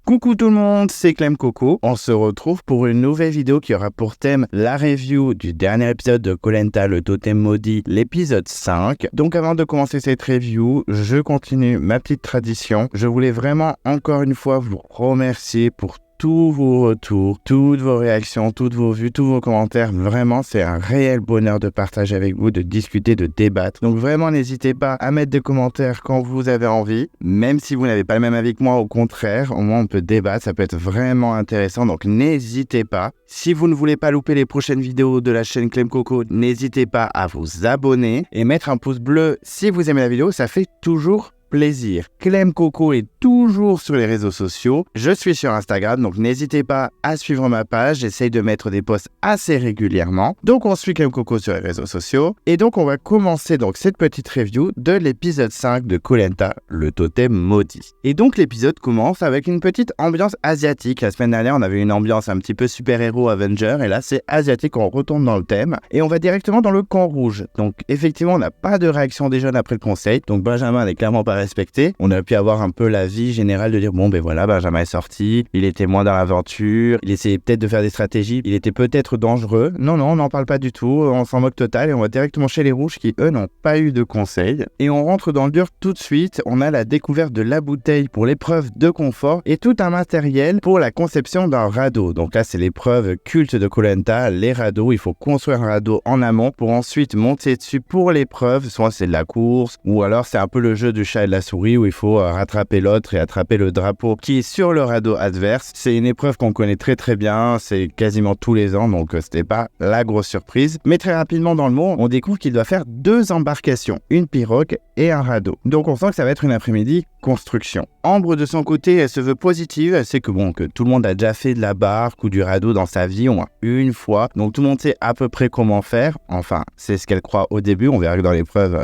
Coucou tout le monde, c'est Clem Coco. On se retrouve pour une nouvelle vidéo qui aura pour thème la review du dernier épisode de Koh Lanta, le totem maudit, l'épisode 5. Donc avant de commencer cette review, je continue ma petite tradition. Je voulais vraiment encore une fois vous remercier pour tous vos retours, toutes vos réactions, toutes vos vues, tous vos commentaires. Vraiment, c'est un réel bonheur de partager avec vous, de discuter, de débattre. Donc vraiment, n'hésitez pas à mettre des commentaires quand vous avez envie. Même si vous n'avez pas le même avis que moi, au contraire, au moins on peut débattre, ça peut être vraiment intéressant. Donc n'hésitez pas. Si vous ne voulez pas louper les prochaines vidéos de la chaîne Clem Coco, n'hésitez pas à vous abonner et mettre un pouce bleu si vous aimez la vidéo, ça fait toujours plaisir. Clem Coco est toujours sur les réseaux sociaux. Je suis sur Instagram, donc n'hésitez pas à suivre ma page. J'essaye de mettre des posts assez régulièrement. Donc on suit Clem Coco sur les réseaux sociaux. Et donc on va commencer donc cette petite review de l'épisode 5 de Koh Lanta, le totem maudit. Et donc l'épisode commence avec une petite ambiance asiatique. La semaine dernière, on avait une ambiance un petit peu super-héros Avenger. Et là, c'est asiatique. On retourne dans le thème. Et on va directement dans le camp rouge. Donc effectivement, on n'a pas de réaction des jeunes après le conseil. Donc Benjamin n'est clairement pas respecté. On a pu avoir un peu la vie générale de dire bon ben voilà, Benjamin est sorti, il était moins dans l'aventure, il essayait peut-être de faire des stratégies, il était peut-être dangereux. Non, on n'en parle pas du tout, on s'en moque total et on va directement chez les rouges qui eux n'ont pas eu de conseils. Et on rentre dans le dur tout de suite, on a la découverte de la bouteille pour l'épreuve de confort et tout un matériel pour la conception d'un radeau. Donc là c'est l'épreuve culte de Koh Lanta, les radeaux, il faut construire un radeau en amont pour ensuite monter dessus pour l'épreuve, soit c'est de la course ou alors c'est un peu le jeu du chat et de la souris où il faut rattraper l'autre et attraper le drapeau qui est sur le radeau adverse. C'est une épreuve qu'on connaît très bien, c'est quasiment tous les ans, donc c'était pas la grosse surprise. Mais très rapidement dans le monde, on découvre qu'il doit faire 2 embarcations, une pirogue et un radeau. Donc on sent que ça va être une après-midi construction. Ambre de son côté, elle se veut positive, elle sait que tout le monde a déjà fait de la barque ou du radeau dans sa vie au moins une fois, donc tout le monde sait à peu près comment faire, enfin c'est ce qu'elle croit au début, on verra que dans l'épreuve,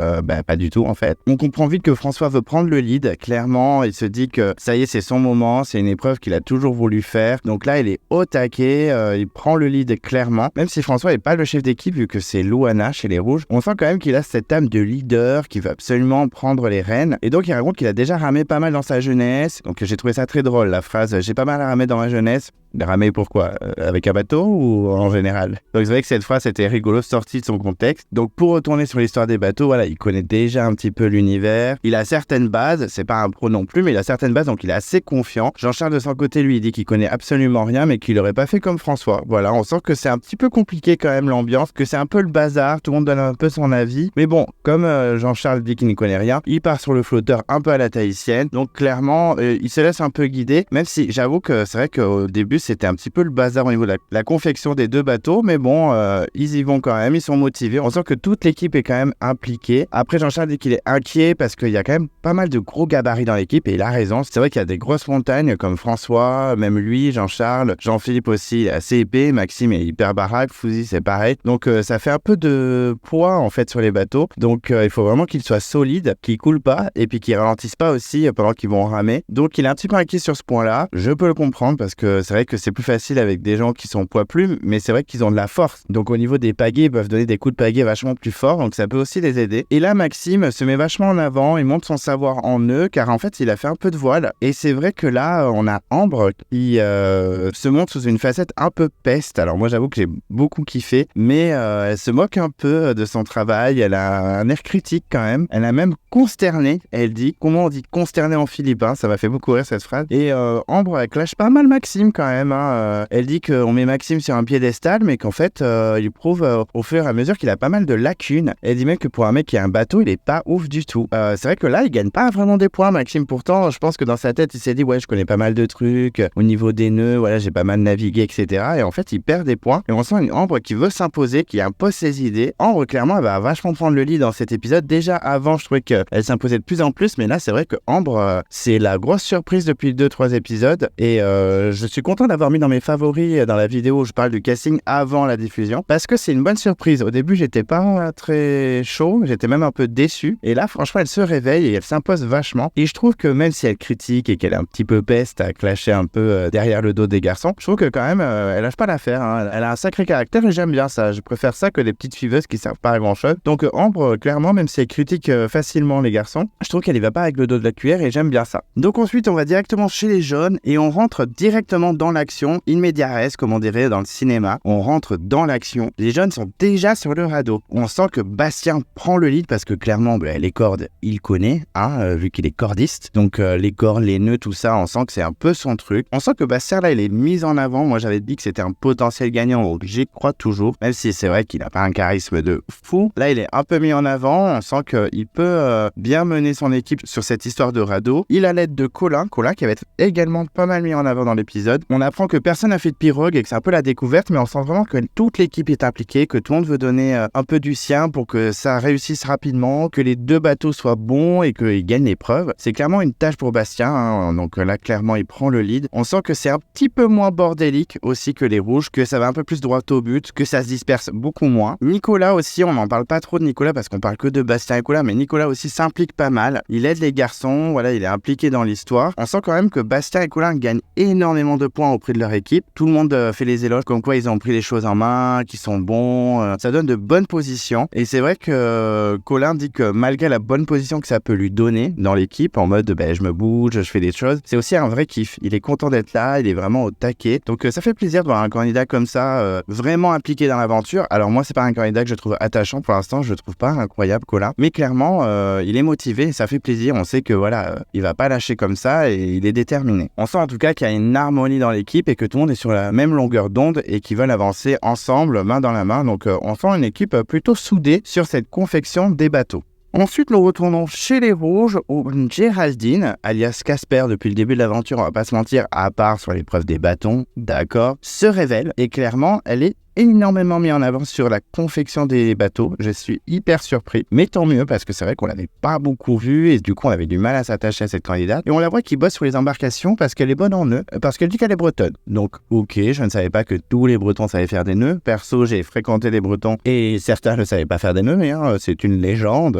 pas du tout en fait. On comprend vite que François veut prendre le lead, clairement, il se dit que ça y est c'est son moment, c'est une épreuve qu'il a toujours voulu faire, donc là il est au taquet, il prend le lead clairement, même si François n'est pas le chef d'équipe vu que c'est Louana chez les rouges, on sent quand même qu'il a cette âme de leader, qui veut absolument prendre les rênes, et donc il raconte qu'il a déjà ramé pas mal dans sa jeunesse, donc j'ai trouvé ça très drôle la phrase j'ai pas mal ramé dans ma jeunesse. Ramer pourquoi avec un bateau ou en général? Donc c'est vrai que cette phrase était rigolo, sortie de son contexte. Donc pour retourner sur l'histoire des bateaux, voilà, il connaît déjà un petit peu l'univers, il a certaines bases, c'est pas un pro non plus, mais il a certaines bases, donc il est assez confiant. Jean-Charles de son côté, lui, il dit qu'il connaît absolument rien, mais qu'il aurait pas fait comme François. Voilà, on sent que c'est un petit peu compliqué quand même l'ambiance, que c'est un peu le bazar, tout le monde donne un peu son avis. Mais bon, comme Jean-Charles dit qu'il n'y connaît rien, il part sur le flotteur un peu à la tahitienne, donc clairement, il se laisse un peu guider, même si j'avoue que c'est vrai qu'au début, c'était un petit peu le bazar au niveau de la confection des 2 bateaux, mais bon, ils y vont quand même, ils sont motivés. On sent que toute l'équipe est quand même impliquée. Après, Jean-Charles dit qu'il est inquiet parce qu'il y a quand même pas mal de gros gabarits dans l'équipe et il a raison. C'est vrai qu'il y a des grosses montagnes comme François, même lui, Jean-Charles, Jean-Philippe aussi, assez épais, Maxime est hyper baraque, Fouzi c'est pareil. Donc ça fait un peu de poids en fait sur les bateaux. Donc il faut vraiment qu'ils soient solides, qu'ils coulent pas et puis qu'ils ralentissent pas aussi pendant qu'ils vont ramer. Donc il est un petit peu inquiet sur ce point-là. Je peux le comprendre parce que c'est vrai que c'est plus facile avec des gens qui sont poids plumes, mais c'est vrai qu'ils ont de la force. Donc au niveau des pagaies, ils peuvent donner des coups de pagaie vachement plus forts, donc ça peut aussi les aider. Et là, Maxime se met vachement en avant, il montre son savoir en eux, car en fait, il a fait un peu de voile. Et c'est vrai que là, on a Ambre qui se montre sous une facette un peu peste. Alors moi, j'avoue que j'ai beaucoup kiffé, mais elle se moque un peu de son travail, elle a un air critique quand même. Elle a même consterné, elle dit, comment on dit consterné en philippin, ça m'a fait beaucoup rire cette phrase. Et Ambre, elle clash pas mal Maxime quand même, hein. Elle dit qu'on met Maxime sur un piédestal, mais qu'en fait, il prouve au fur et à mesure qu'il a pas mal de lacunes. Elle dit même que pour un mec qui a un bateau, il est pas ouf du tout. C'est vrai que là, il gagne pas vraiment des points, Maxime. Pourtant, je pense que dans sa tête, il s'est dit, ouais, je connais pas mal de trucs, au niveau des nœuds, voilà, j'ai pas mal navigué, etc. Et en fait, il perd des points. Et on sent une Ambre qui veut s'imposer, qui impose ses idées. Ambre, clairement, elle va vachement prendre le lead dans cet épisode. Déjà, avant, je trouvais qu'elle s'imposait de plus en plus, mais là, c'est vrai que Ambre, c'est la grosse surprise depuis 2-3 épisodes. Et je suis content content d'avoir mis dans mes favoris dans la vidéo où je parle du casting avant la diffusion parce que c'est une bonne surprise. Au début, j'étais pas très chaud, j'étais même un peu déçu. Et là, franchement, elle se réveille et elle s'impose vachement. Et je trouve que même si elle critique et qu'elle est un petit peu peste à clasher un peu derrière le dos des garçons, je trouve que quand même, elle lâche pas l'affaire. Hein. Elle a un sacré caractère et j'aime bien ça. Je préfère ça que des petites suiveuses qui servent pas à grand chose. Donc Ambre, clairement, même si elle critique facilement les garçons, je trouve qu'elle y va pas avec le dos de la cuillère et j'aime bien ça. Donc ensuite, on va directement chez les jaunes et on rentre directement dans l'action, in media res, comme on dirait dans le cinéma. On rentre dans l'action. Les jaunes sont déjà sur le radeau. On sent que Bastien prend le lead parce que clairement, les cordes, il connaît, hein, vu qu'il est cordiste. Donc les cordes, les nœuds, tout ça, on sent que c'est un peu son truc. On sent que Bastien, là, il est mis en avant. Moi, j'avais dit que c'était un potentiel gagnant, donc j'y crois toujours. Même si c'est vrai qu'il n'a pas un charisme de fou. Là, il est un peu mis en avant. On sent qu'il peut bien mener son équipe sur cette histoire de radeau. Il a l'aide de Colin qui va être également pas mal mis en avant dans l'épisode. On apprend que personne n'a fait de pirogue et que c'est un peu la découverte, mais on sent vraiment que toute l'équipe est impliquée, que tout le monde veut donner un peu du sien pour que ça réussisse rapidement, que les deux bateaux soient bons et qu'ils gagnent l'épreuve. C'est clairement une tâche pour Bastien, hein. Donc là, clairement, il prend le lead. On sent que c'est un petit peu moins bordélique aussi que les rouges, que ça va un peu plus droit au but, que ça se disperse beaucoup moins. Nicolas aussi, on n'en parle pas trop de Nicolas parce qu'on parle que de Bastien et Colin, mais Nicolas aussi s'implique pas mal. Il aide les garçons, voilà, il est impliqué dans l'histoire. On sent quand même que Bastien et Colin gagnent énormément de points auprès de leur équipe. Tout le monde fait les éloges comme quoi ils ont pris les choses en main, qu'ils sont bons. Ça donne de bonnes positions. Et c'est vrai que Colin dit que malgré la bonne position que ça peut lui donner dans l'équipe, en mode je me bouge, je fais des choses, c'est aussi un vrai kiff. Il est content d'être là, il est vraiment au taquet. Donc ça fait plaisir de voir un candidat comme ça, vraiment impliqué dans l'aventure. Alors moi, c'est pas un candidat que je trouve attachant pour l'instant, je le trouve pas incroyable, Colin. Mais clairement, il est motivé, ça fait plaisir. On sait que voilà, il va pas lâcher comme ça et il est déterminé. On sent en tout cas qu'il y a une harmonie dans l'équipe et que tout le monde est sur la même longueur d'onde et qu'ils veulent avancer ensemble, main dans la main. Donc on sent une équipe plutôt soudée sur cette confection des bateaux. Ensuite, nous retournons chez les rouges où Géraldine, alias Casper depuis le début de l'aventure, on va pas se mentir, à part sur l'épreuve des bâtons, d'accord, se révèle et clairement, elle est énormément mis en avant sur la confection des bateaux. Je suis hyper surpris, mais tant mieux parce que c'est vrai qu'on l'avait pas beaucoup vu et du coup on avait du mal à s'attacher à cette candidate. Et on la voit qui bosse sur les embarcations parce qu'elle est bonne en nœuds, parce qu'elle dit qu'elle est bretonne. Donc ok, je ne savais pas que tous les Bretons savaient faire des nœuds. Perso, j'ai fréquenté les Bretons et certains ne savaient pas faire des nœuds, mais c'est une légende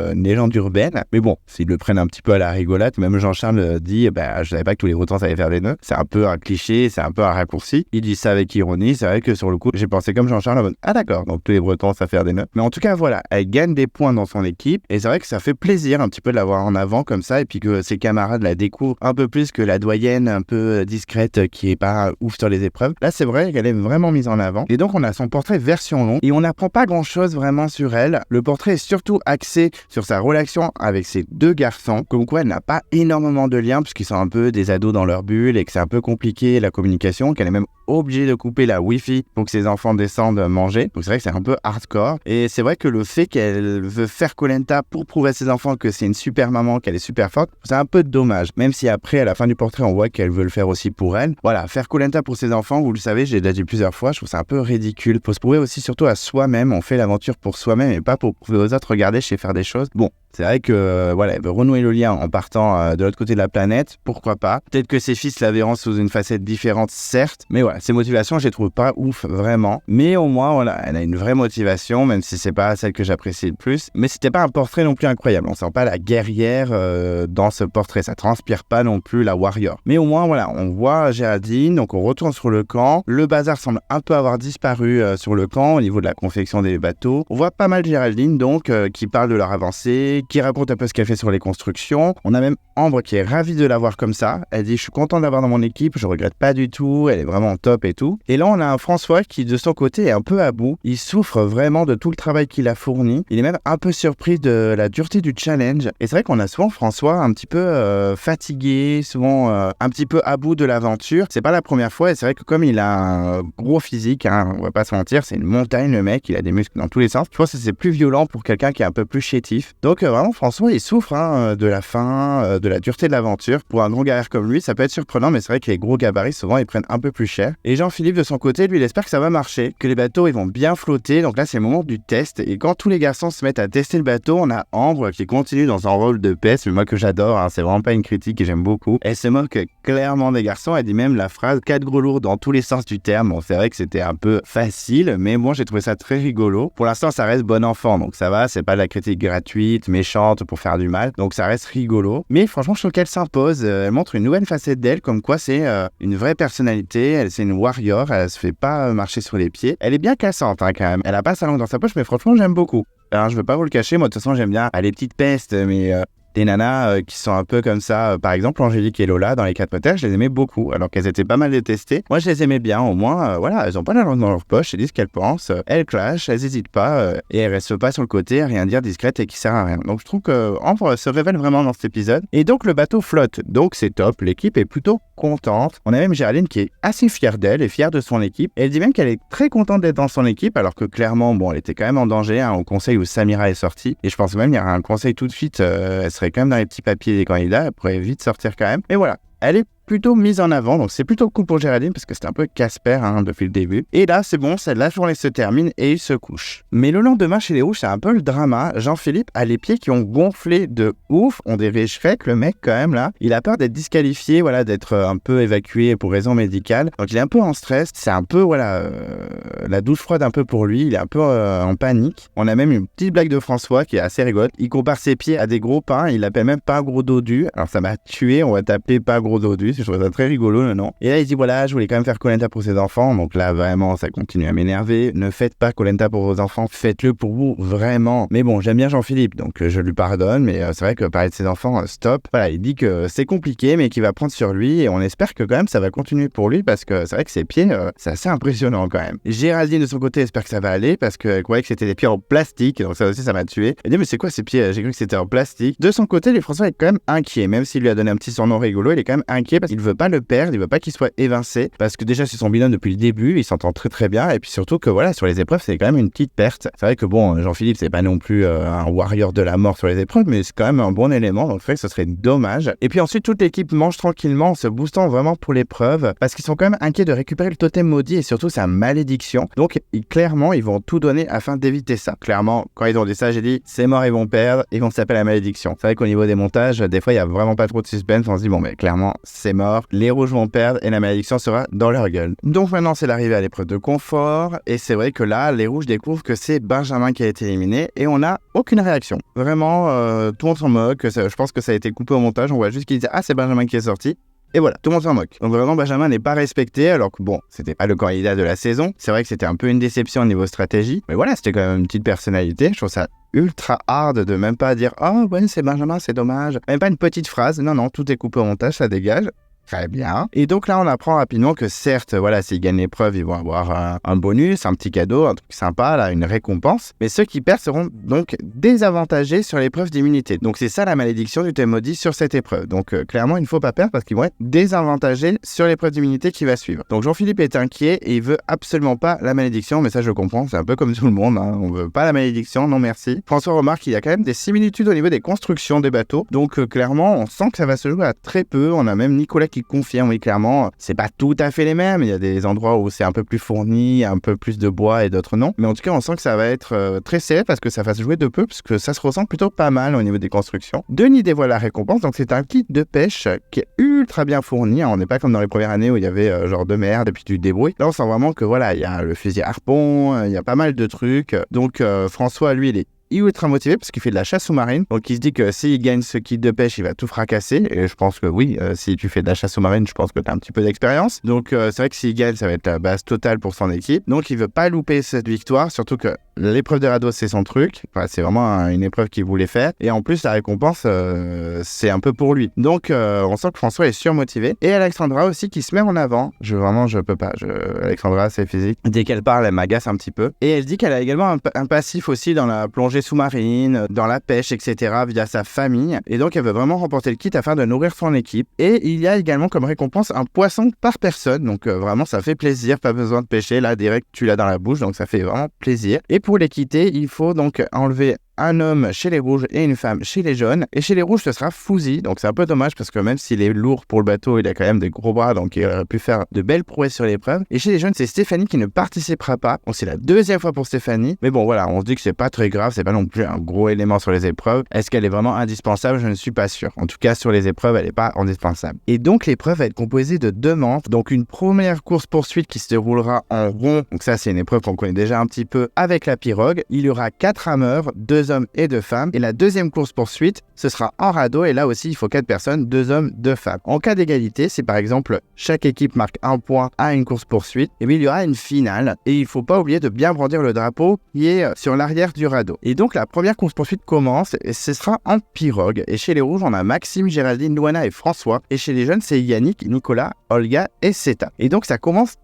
urbaine. Mais bon, s'ils le prennent un petit peu à la rigolade, même Jean-Charles dit je savais pas que tous les Bretons savaient faire des nœuds. C'est un peu un cliché, c'est un peu un raccourci. Il dit ça avec ironie. C'est vrai que sur le coup, j'ai pensé comme Jean-Charles, d'accord, donc tous les Bretons savent faire des nœuds. Mais en tout cas, voilà, elle gagne des points dans son équipe et c'est vrai que ça fait plaisir un petit peu de la voir en avant comme ça et puis que ses camarades la découvrent un peu plus que la doyenne un peu discrète qui est pas ouf sur les épreuves. Là, c'est vrai qu'elle est vraiment mise en avant et donc on a son portrait version longue et on n'apprend pas grand-chose vraiment sur elle. Le portrait est surtout axé sur sa relation avec ses deux garçons, comme quoi elle n'a pas énormément de liens puisqu'ils sont un peu des ados dans leur bulle et que c'est un peu compliqué la communication, qu'elle est même obligée de couper la Wi-Fi pour que ses enfants descendent manger. Donc c'est vrai que c'est un peu hardcore. Et c'est vrai que le fait qu'elle veut faire Koh Lanta pour prouver à ses enfants que c'est une super maman, qu'elle est super forte, c'est un peu dommage. Même si après, à la fin du portrait, on voit qu'elle veut le faire aussi pour elle. Voilà, faire Koh Lanta pour ses enfants, vous le savez, j'ai déjà dit plusieurs fois, je trouve ça un peu ridicule. Faut se prouver aussi surtout à soi-même. On fait l'aventure pour soi-même et pas pour prouver aux autres. Regardez, je sais faire des choses. Bon. C'est vrai que voilà, elle veut renouer le lien en partant de l'autre côté de la planète, pourquoi pas. Peut-être que ses fils la verront sous une facette différente, certes, mais voilà, ses motivations, je les trouve pas ouf, vraiment. Mais au moins, voilà, elle a une vraie motivation, même si c'est pas celle que j'apprécie le plus. Mais c'était pas un portrait non plus incroyable. On sent pas la guerrière dans ce portrait, ça transpire pas non plus la warrior. Mais au moins, voilà, on voit Géraldine, donc on retourne sur le camp. Le bazar semble un peu avoir disparu sur le camp au niveau de la confection des bateaux. On voit pas mal Géraldine, donc, qui parle de leur avancée, qui raconte un peu ce qu'elle fait sur les constructions. On a même Ambre qui est ravie de l'avoir comme ça. Elle dit « Je suis content de l'avoir dans mon équipe, je regrette pas du tout, elle est vraiment top et tout. » Et là, on a un François qui, de son côté, est un peu à bout. Il souffre vraiment de tout le travail qu'il a fourni. Il est même un peu surpris de la dureté du challenge. Et c'est vrai qu'on a souvent François un petit peu fatigué, souvent un petit peu à bout de l'aventure. C'est pas la première fois et c'est vrai que comme il a un gros physique, on va pas se mentir, c'est une montagne le mec, il a des muscles dans tous les sens. Je pense que c'est plus violent pour quelqu'un qui est un peu plus chétif. Donc vraiment, François, il souffre de la faim, de la dureté de l'aventure. Pour un gros guerrier comme lui, ça peut être surprenant, mais c'est vrai que les gros gabarits, souvent, ils prennent un peu plus cher. Et Jean-Philippe de son côté, lui, il espère que ça va marcher, que les bateaux ils vont bien flotter. Donc là, c'est le moment du test. Et quand tous les garçons se mettent à tester le bateau, on a Ambre qui continue dans son rôle de peste, mais moi que j'adore, hein, c'est vraiment pas une critique et j'aime beaucoup. Elle se moque clairement des garçons, elle dit même la phrase 4 gros lourds dans tous les sens du terme. Bon, c'est vrai que c'était un peu facile, mais moi j'ai trouvé ça très rigolo. Pour l'instant, ça reste bon enfant, donc ça va, c'est pas de la critique gratuite, méchante pour faire du mal, donc ça reste rigolo. Mais franchement, je trouve qu'elle s'impose, elle montre une nouvelle facette d'elle, comme quoi c'est une vraie personnalité, c'est une warrior, elle se fait pas marcher sur les pieds. Elle est bien cassante hein, quand même, elle a pas sa langue dans sa poche, mais franchement, j'aime beaucoup. Alors, je veux pas vous le cacher, moi de toute façon, j'aime bien les petites pestes, mais des nanas qui sont un peu comme ça, par exemple Angélique et Lola dans Les 4 Motards, je les aimais beaucoup, alors qu'elles étaient pas mal détestées. Moi je les aimais bien, au moins, voilà, elles ont pas la langue dans leur poche, elles disent ce qu'elles pensent, elles clashent, elles hésitent pas, et elles restent pas sur le côté à rien dire discrète et qui sert à rien. Donc je trouve que Ambre se révèle vraiment dans cet épisode. Et donc le bateau flotte, donc c'est top, l'équipe est plutôt contente. On a même Géraldine qui est assez fière d'elle et fière de son équipe. Et elle dit même qu'elle est très contente d'être dans son équipe, alors que clairement, bon, elle était quand même en danger hein, au conseil où Samira est sortie. Et je pense même qu'il y aura un conseil tout de suite, elle serait quand même dans les petits papiers des candidats, elle pourrait vite sortir quand même. Et voilà, elle est plutôt mise en avant, donc c'est plutôt cool pour Géraldine parce que c'était un peu Casper hein, depuis le début. Et là, c'est bon, la journée se termine et il se couche. Mais le lendemain chez les Rouges, c'est un peu le drama. Jean-Philippe a les pieds qui ont gonflé de ouf. On dirait Shrek, le mec quand même là. Il a peur d'être disqualifié, voilà, d'être un peu évacué pour raison médicale. Donc il est un peu en stress. C'est un peu, voilà, la douche froide un peu pour lui. Il est un peu en panique. On a même une petite blague de François qui est assez rigolote. Il compare ses pieds à des gros pains. Il l'appelle même pas gros dodu. Alors ça m'a tué. On va taper pas gros dodu. Je trouve ça très rigolo, non. Et là, il dit voilà, je voulais quand même faire Koh-Lanta pour ses enfants. Donc là, vraiment, ça continue à m'énerver. Ne faites pas Koh-Lanta pour vos enfants. Faites-le pour vous, vraiment. Mais bon, j'aime bien Jean-Philippe, donc je lui pardonne. Mais c'est vrai que parler de ses enfants, stop. Voilà, il dit que c'est compliqué, mais qu'il va prendre sur lui. Et on espère que quand même, ça va continuer pour lui parce que c'est vrai que ses pieds, c'est assez impressionnant quand même. Géraldine, de son côté, espère que ça va aller parce qu'elle croyait que c'était des pieds en plastique. Donc ça aussi, ça m'a tué. Elle dit mais c'est quoi ces pieds? J'ai cru que c'était en plastique. De son côté, François est quand même inquiet. Même s'il lui a donné un petit surnom rigolo, il est quand même inquiet parce qu'il veut pas le perdre, il veut pas qu'il soit évincé parce que déjà c'est son binôme depuis le début, il s'entend très très bien et puis surtout que voilà, sur les épreuves c'est quand même une petite perte. C'est vrai que bon, Jean-Philippe c'est pas non plus un warrior de la mort sur les épreuves, mais c'est quand même un bon élément, donc c'est vrai que ce serait dommage. Et puis ensuite toute l'équipe mange tranquillement en se boostant vraiment pour l'épreuve parce qu'ils sont quand même inquiets de récupérer le totem maudit et surtout sa malédiction. Donc clairement ils vont tout donner afin d'éviter ça. Clairement quand ils ont dit ça, j'ai dit c'est mort, ils vont perdre, ils vont s'appeler la malédiction. C'est vrai qu'au niveau des montages, des fois il y a vraiment pas trop de suspense, on se dit bon mais clairement c'est mort, les rouges vont perdre et la malédiction sera dans leur gueule. Donc maintenant c'est l'arrivée à l'épreuve de confort et c'est vrai que là les rouges découvrent que c'est Benjamin qui a été éliminé et on n'a aucune réaction. Vraiment tout le monde s'en moque, je pense que ça a été coupé au montage, on voit juste qu'ils disent ah c'est Benjamin qui est sorti. Et voilà, tout le monde s'en moque. Donc vraiment, Benjamin n'est pas respecté, alors que bon, c'était pas le candidat de la saison. C'est vrai que c'était un peu une déception au niveau stratégie. Mais voilà, c'était quand même une petite personnalité. Je trouve ça ultra hard de même pas dire « Oh, ouais, c'est Benjamin, c'est dommage ». Même pas une petite phrase. Non, non, tout est coupé au montage, ça dégage. Très bien. Et donc là, on apprend rapidement que certes, voilà, s'ils gagnent l'épreuve, ils vont avoir un bonus, un petit cadeau, un truc sympa, là, une récompense. Mais ceux qui perdent seront donc désavantagés sur l'épreuve d'immunité. Donc c'est ça la malédiction du thème maudit sur cette épreuve. Donc clairement, il ne faut pas perdre parce qu'ils vont être désavantagés sur l'épreuve d'immunité qui va suivre. Donc Jean-Philippe est inquiet et il veut absolument pas la malédiction, mais ça je comprends, c'est un peu comme tout le monde, hein. On veut pas la malédiction, non merci. François remarque qu'il y a quand même des similitudes au niveau des constructions des bateaux. Donc clairement, on sent que ça va se jouer à très peu. On a même Nicolas qui confirme, oui, clairement, c'est pas tout à fait les mêmes. Il y a des endroits où c'est un peu plus fourni, un peu plus de bois et d'autres non. Mais en tout cas, on sent que ça va être très serré parce que ça va se jouer de peu, parce que ça se ressent plutôt pas mal au niveau des constructions. Denis dévoile la récompense, donc c'est un kit de pêche qui est ultra bien fourni. On n'est pas comme dans les premières années où il y avait genre de merde et puis du débrouille. Là, on sent vraiment que voilà, il y a le fusil harpon, il y a pas mal de trucs. Donc François, lui, il est ultra motivé parce qu'il fait de la chasse sous-marine, donc il se dit que s'il gagne ce kit de pêche il va tout fracasser, et je pense que oui, si tu fais de la chasse sous-marine je pense que tu as un petit peu d'expérience, donc c'est vrai que s'il gagne ça va être la base totale pour son équipe, donc il veut pas louper cette victoire, surtout que l'épreuve de radeau c'est son truc, enfin, c'est vraiment une épreuve qu'il voulait faire, et en plus la récompense c'est un peu pour lui, donc on sent que François est surmotivé, et Alexandra aussi qui se met en avant, je peux pas, Alexandra c'est physique, dès qu'elle parle elle m'agace un petit peu, et elle dit qu'elle a également un passif aussi dans la plongée sous-marine, dans la pêche, etc. via sa famille. Et donc, elle veut vraiment remporter le kit afin de nourrir son équipe. Et il y a également comme récompense un poisson par personne. Donc, vraiment, ça fait plaisir. Pas besoin de pêcher. Là, direct, tu l'as dans la bouche. Donc, ça fait vraiment plaisir. Et pour les quitter, il faut donc enlever un homme chez les rouges et une femme chez les jaunes. Et chez les rouges, ce sera Fouzi. Donc c'est un peu dommage parce que même s'il est lourd pour le bateau, il a quand même des gros bras, donc il aurait pu faire de belles prouesses sur l'épreuve. Et chez les jeunes, c'est Stéphanie qui ne participera pas. Donc c'est la deuxième fois pour Stéphanie. Mais bon, voilà, on se dit que c'est pas très grave, c'est pas non plus un gros élément sur les épreuves. Est-ce qu'elle est vraiment indispensable? Je ne suis pas sûr. En tout cas, sur les épreuves, elle n'est pas indispensable. Et donc l'épreuve va être composée de 2 manches. Donc une première course-poursuite qui se déroulera en rond. Donc ça, c'est une épreuve qu'on connaît déjà un petit peu avec la pirogue. Il y aura 4 rameurs, 2 hommes et 2 femmes. Et la deuxième course-poursuite, ce sera en radeau. Et là aussi, il faut 4 personnes, 2 hommes, 2 femmes. En cas d'égalité, si par exemple chaque équipe marque 1 point à une course-poursuite, et bien il y aura une finale. Et il ne faut pas oublier de bien brandir le drapeau qui est sur l'arrière du radeau. Et donc la première course-poursuite commence et ce sera en pirogue. Et chez les rouges, on a Maxime, Géraldine, Louana et François. Et chez les jeunes, c'est Yannick, Nicolas, Olga et Seta. Et donc ça commence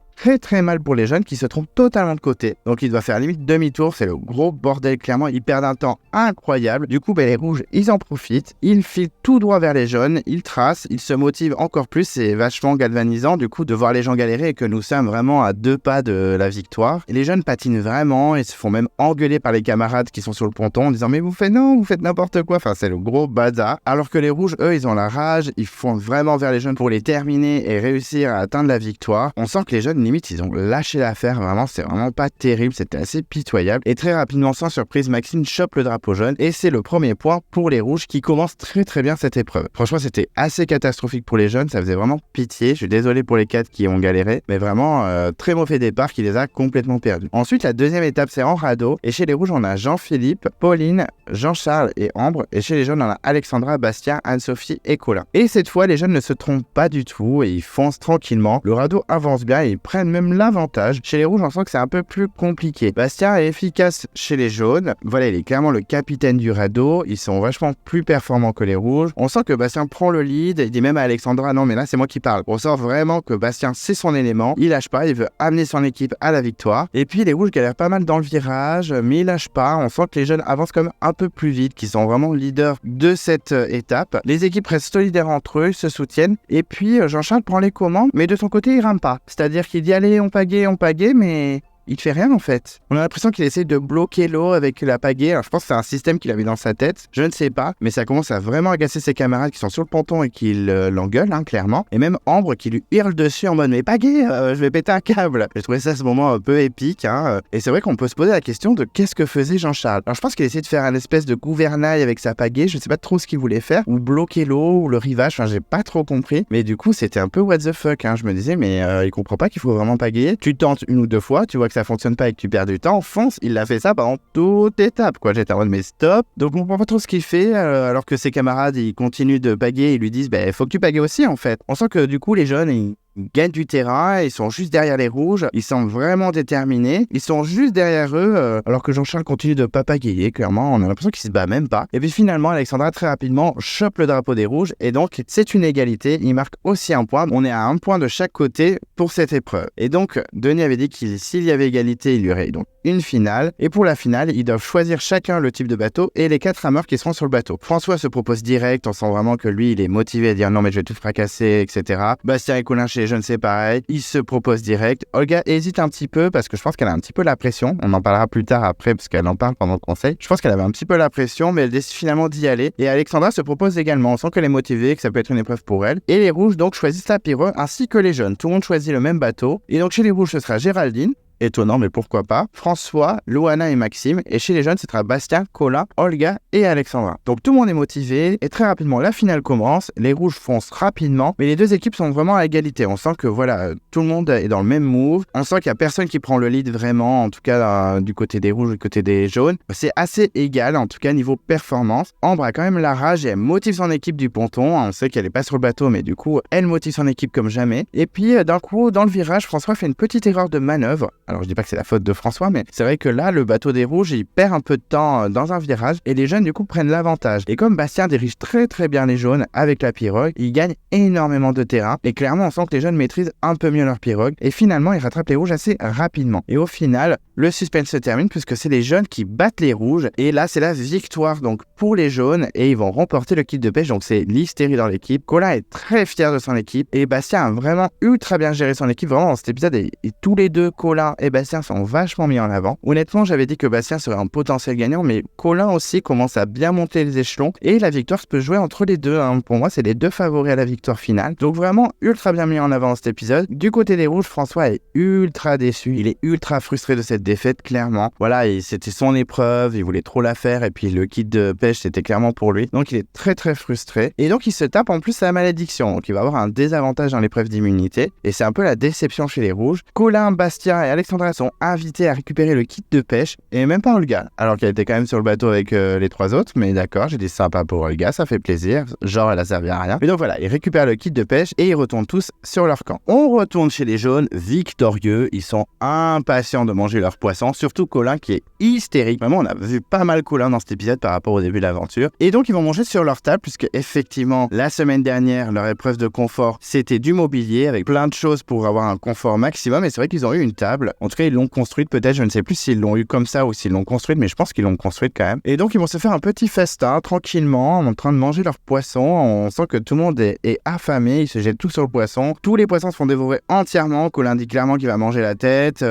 très mal pour les jeunes qui se trompent totalement de côté. Donc il doit faire limite demi-tour, c'est le gros bordel clairement, ils perdent un temps incroyable. Du coup les rouges ils en profitent, ils filent tout droit vers les jaunes, ils tracent, ils se motivent encore plus, c'est vachement galvanisant du coup de voir les gens galérer et que nous sommes vraiment à 2 pas de la victoire. Et les jeunes patinent vraiment, ils se font même engueuler par les camarades qui sont sur le ponton en disant mais vous faites n'importe quoi, enfin c'est le gros bazar. Alors que les rouges eux ils ont la rage, ils font vraiment vers les jeunes pour les terminer et réussir à atteindre la victoire. On sent que les jeunes limite ils ont lâché l'affaire, vraiment c'est vraiment pas terrible, c'était assez pitoyable et très rapidement sans surprise Maxime chope le drapeau jaune et c'est le premier point pour les rouges qui commencent très bien cette épreuve. Franchement c'était assez catastrophique pour les jeunes, ça faisait vraiment pitié, je suis désolé pour les 4 qui ont galéré mais vraiment très mauvais départ qui les a complètement perdus. Ensuite la deuxième étape c'est en radeau et chez les rouges on a Jean-Philippe, Pauline, Jean-Charles et Ambre et chez les jaunes on a Alexandra, Bastien, Anne-Sophie et Colin. Et cette fois les jeunes ne se trompent pas du tout et ils foncent tranquillement, le radeau avance bien et ils prennent même l'avantage. Chez les rouges, on sent que c'est un peu plus compliqué. Bastien est efficace chez les jaunes. Voilà, il est clairement le capitaine du radeau. Ils sont vachement plus performants que les rouges. On sent que Bastien prend le lead. Il dit même à Alexandra, non mais là c'est moi qui parle. On sent vraiment que Bastien c'est son élément. Il lâche pas, il veut amener son équipe à la victoire. Et puis les rouges galèrent pas mal dans le virage, mais ils lâchent pas. On sent que les jeunes avancent quand même un peu plus vite, qu'ils sont vraiment leaders de cette étape. Les équipes restent solidaires entre eux, ils se soutiennent. Et puis Jean-Charles prend les commandes, mais de son côté il rame pas. C'est-à-dire qu'il dit allez on pagaie, mais il fait rien en fait. On a l'impression qu'il essaie de bloquer l'eau avec la pagaie. Alors, je pense que c'est un système qu'il avait dans sa tête. Je ne sais pas, mais ça commence à vraiment agacer ses camarades qui sont sur le ponton et qui l'engueulent, clairement. Et même Ambre qui lui hurle dessus en mode mais pagaie, je vais péter un câble. J'ai trouvé ça à ce moment un peu épique. Et c'est vrai qu'on peut se poser la question de qu'est-ce que faisait Jean-Charles. Alors je pense qu'il essayait de faire un espèce de gouvernail avec sa pagaie. Je ne sais pas trop ce qu'il voulait faire, ou bloquer l'eau ou le rivage. Enfin, j'ai pas trop compris. Mais du coup, c'était un peu what the fuck. Je me disais mais il comprend pas qu'il faut vraiment pagayer. Tu tentes 1 ou 2 fois, tu vois que ça fonctionne pas et que tu perds du temps, fonce, il a fait ça pendant toute étape, quoi. J'étais en mode mais stop. Donc on comprend pas trop ce qu'il fait, alors que ses camarades ils continuent de pagayer, ils lui disent faut que tu pagaies aussi en fait. On sent que du coup les jeunes ils gagnent du terrain, ils sont juste derrière les rouges, ils semblent vraiment déterminés, ils sont juste derrière eux, alors que Jean-Charles continue de pas pagayer, clairement, on a l'impression qu'il se bat même pas. Et puis finalement, Alexandra très rapidement chope le drapeau des rouges, et donc c'est une égalité, il marque aussi 1 point, on est à 1 point de chaque côté pour cette épreuve. Et donc, Denis avait dit qu'il s'il y avait égalité, il y aurait donc une finale, et pour la finale, ils doivent choisir chacun le type de bateau et les 4 rameurs qui seront sur le bateau. François se propose direct, on sent vraiment que lui, il est motivé à dire non mais je vais tout fracasser, etc. Bastien et Colin chez les jeunes, c'est pareil, il se propose direct. Olga hésite un petit peu parce que je pense qu'elle a un petit peu la pression, on en parlera plus tard après parce qu'elle en parle pendant le conseil. Je pense qu'elle avait un petit peu la pression, mais elle décide finalement d'y aller. Et Alexandra se propose également, on sent qu'elle est motivée, que ça peut être une épreuve pour elle. Et les rouges donc choisissent la pirogue ainsi que les jeunes. Tout le monde choisit le même bateau. Et donc chez les rouges, ce sera Géraldine. Étonnant, mais pourquoi pas. François, Louana et Maxime. Et chez les jeunes, ce sera Bastien, Colin, Olga et Alexandra. Donc tout le monde est motivé. Et très rapidement, la finale commence. Les rouges foncent rapidement. Mais les 2 équipes sont vraiment à égalité. On sent que voilà, tout le monde est dans le même move. On sent qu'il n'y a personne qui prend le lead vraiment. En tout cas, du côté des rouges, du côté des jaunes. C'est assez égal, en tout cas niveau performance. Ambre a quand même la rage et elle motive son équipe du ponton. On sait qu'elle n'est pas sur le bateau, mais du coup, elle motive son équipe comme jamais. Et puis, d'un coup, dans le virage, François fait une petite erreur de manœuvre. Alors je dis pas que c'est la faute de François, mais c'est vrai que là, le bateau des rouges, il perd un peu de temps dans un virage et les jeunes du coup prennent l'avantage. Et comme Bastien dirige très bien les jaunes avec la pirogue, il gagne énormément de terrain et clairement on sent que les jeunes maîtrisent un peu mieux leur pirogue et finalement ils rattrapent les rouges assez rapidement. Et au final, le suspense se termine puisque c'est les jeunes qui battent les rouges et là c'est la victoire donc pour les jaunes et ils vont remporter le kit de pêche, donc c'est l'hystérie dans l'équipe. Colin est très fier de son équipe et Bastien a vraiment ultra bien géré son équipe, vraiment dans cet épisode et tous les deux, Colin et Bastien sont vachement mis en avant. Honnêtement, j'avais dit que Bastien serait un potentiel gagnant, mais Colin aussi commence à bien monter les échelons et la victoire se peut jouer entre les deux. Pour moi, c'est les deux favoris à la victoire finale. Donc vraiment ultra bien mis en avant cet épisode. Du côté des rouges, François est ultra déçu. Il est ultra frustré de cette défaite, clairement. Voilà, c'était son épreuve, il voulait trop la faire et puis le kit de pêche, c'était clairement pour lui. Donc il est très très frustré. Et donc il se tape en plus la malédiction. Donc il va avoir un désavantage dans l'épreuve d'immunité. Et c'est un peu la déception chez les rouges. Colin, Bastien et Alexandra sont invités à récupérer le kit de pêche et même pas Olga. Alors qu'elle était quand même sur le bateau avec les trois autres. Mais d'accord, j'ai dit sympa pour Olga, ça fait plaisir. Genre elle a servi à rien. Mais donc voilà, ils récupèrent le kit de pêche et ils retournent tous sur leur camp. On retourne chez les jaunes, victorieux. Ils sont impatients de manger leur poisson. Surtout Colin qui est hystérique. Vraiment, on a vu pas mal Colin dans cet épisode par rapport au début de l'aventure. Et donc ils vont manger sur leur table puisque effectivement la semaine dernière leur épreuve de confort c'était du mobilier avec plein de choses pour avoir un confort maximum et c'est vrai qu'ils ont eu une table. En tout cas ils l'ont construite peut-être, je ne sais plus s'ils l'ont eu comme ça ou s'ils l'ont construite mais je pense qu'ils l'ont construite quand même. Et donc ils vont se faire un petit festin tranquillement en train de manger leur poisson. On sent que tout le monde est affamé, ils se jettent tout sur le poisson. Tous les poissons se font dévorer entièrement. Colin dit clairement qu'il va manger la tête.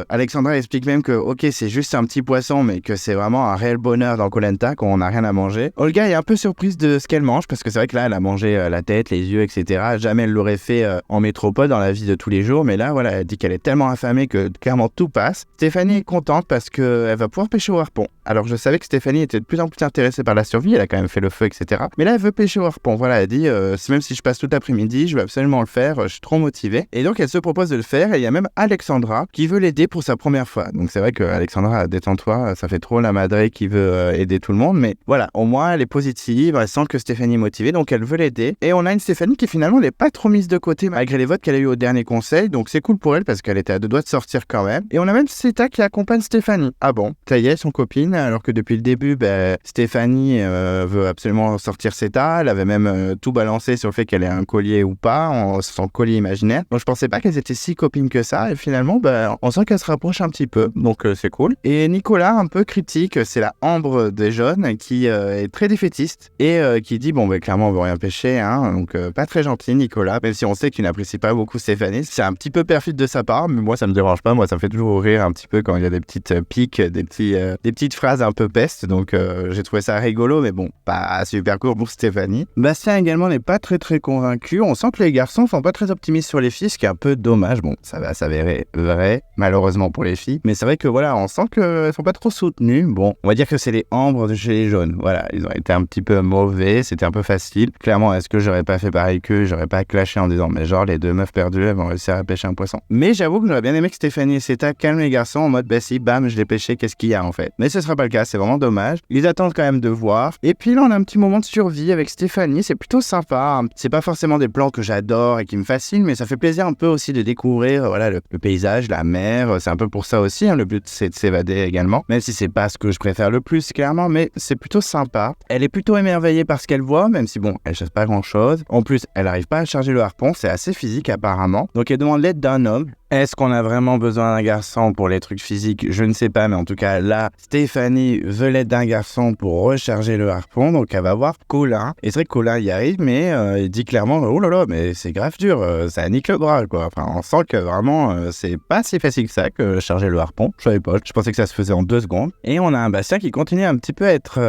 Alexandra explique même que ok c'est juste un petit poisson mais que c'est vraiment un réel bonheur dans Koh Lanta quand on n'a rien à manger. Olga est un peu surprise de ce qu'elle mange parce que c'est vrai que là elle a mangé la tête, les yeux, etc. Jamais elle l'aurait fait en métropole dans la vie de tous les jours, mais là voilà, elle dit qu'elle est tellement affamée que clairement tout passe. Stéphanie est contente parce qu'elle va pouvoir pêcher au harpon. Alors je savais que Stéphanie était de plus en plus intéressée par la survie, elle a quand même fait le feu, etc. Mais là elle veut pêcher au harpon. Voilà, elle dit même si je passe tout l'après-midi, je vais absolument le faire, je suis trop motivée. Et donc elle se propose de le faire et il y a même Alexandra qui veut l'aider pour sa première fois. Donc c'est vrai que Alexandra, détends-toi, ça fait trop la madrée qui veut aider tout le monde, mais voilà, au moins elle est positive, elle sent que Stéphanie est motivée, donc elle veut l'aider. Et on a une Stéphanie qui finalement n'est pas trop mise de côté malgré les votes qu'elle a eu au dernier conseil, donc c'est cool pour elle parce qu'elle était à deux doigts de sortir quand même. Et on a même Seta qui accompagne Stéphanie. Ah bon, ça y est, son copine, alors que depuis le début, Stéphanie veut absolument sortir Seta, elle avait même tout balancé sur le fait qu'elle ait un collier ou pas, son collier imaginaire. Donc je pensais pas qu'elles étaient si copines que ça, et finalement, on sent qu'elles se rapprochent un petit peu, donc c'est cool. Et Nicolas, un peu critique, c'est la Ambre des jeunes qui est très défaitiste et qui dit clairement on veut rien pêcher, donc pas très gentil Nicolas, même si on sait qu'il n'apprécie pas beaucoup Stéphanie. C'est un petit peu perfide de sa part, mais moi ça me dérange pas, moi ça me fait toujours rire un petit peu quand il y a des petites piques, des petites phrases un peu pestes, donc j'ai trouvé ça rigolo, mais bon, pas super court pour Stéphanie. Bastien également n'est pas très convaincu, on sent que les garçons sont pas très optimistes sur les filles, ce qui est un peu dommage, ça va s'avérer vrai, malheureusement pour les filles, mais c'est vrai que voilà, on sent qu'elles sont pas trop soutenues. Bon, on va dire que c'est les Ambres de chez les jaunes, voilà, ils ont été un petit peu mauvais, c'était un peu facile. Clairement, est-ce que j'aurais pas fait pareil qu'eux, j'aurais pas clashé en disant mais genre les deux meufs perdues elles vont réussir à pêcher un poisson. Mais j'avoue que j'aurais bien aimé que Stéphanie et Seta calment les garçons en mode si bam je l'ai pêché, qu'est-ce qu'il y a en fait. Mais ce sera pas le cas, c'est vraiment dommage. Ils attendent quand même de voir. Et puis là on a un petit moment de survie avec Stéphanie, c'est plutôt sympa. C'est pas forcément des plans que j'adore et qui me fascinent, mais ça fait plaisir un peu aussi de découvrir le paysage, la mer, c'est un peu pour ça aussi, le but c'est de s'évader également, même si c'est pas ce que je préfère le plus clairement, mais c'est plutôt sympa. Elle est plutôt émerveillée par ce qu'elle voit, même si elle chasse pas grand chose. En plus, elle arrive pas à charger le harpon, c'est assez physique apparemment. Donc elle demande l'aide d'un homme. Est-ce qu'on a vraiment besoin d'un garçon pour les trucs physiques? Je ne sais pas, mais en tout cas là, Stéphanie veut l'aide d'un garçon pour recharger le harpon, donc elle va voir Colin. Et c'est vrai que Colin y arrive, mais il dit clairement oh là là, mais c'est grave dur, ça nique le bras quoi. Enfin, on sent que vraiment c'est pas si facile que ça que charger le harpon. Je savais pas, je pensais que ça se faisait en 2 secondes. Et on a un Bastien qui continue un petit peu à être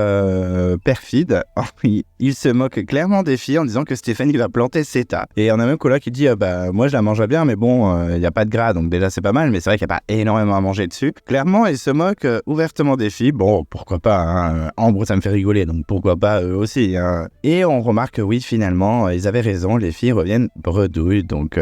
perfide. Il se moque clairement des filles en disant que Stéphanie va planter Seta. Et on a même Colin qui dit moi je la mangerais bien, mais bon, il y a pas de gras, donc déjà c'est pas mal, mais c'est vrai qu'il n'y a pas énormément à manger dessus. Clairement, il se moque ouvertement des filles. Bon, pourquoi pas, Ambre, ça me fait rigoler, donc pourquoi pas eux aussi. Et on remarque que oui, finalement, ils avaient raison, les filles reviennent bredouilles, donc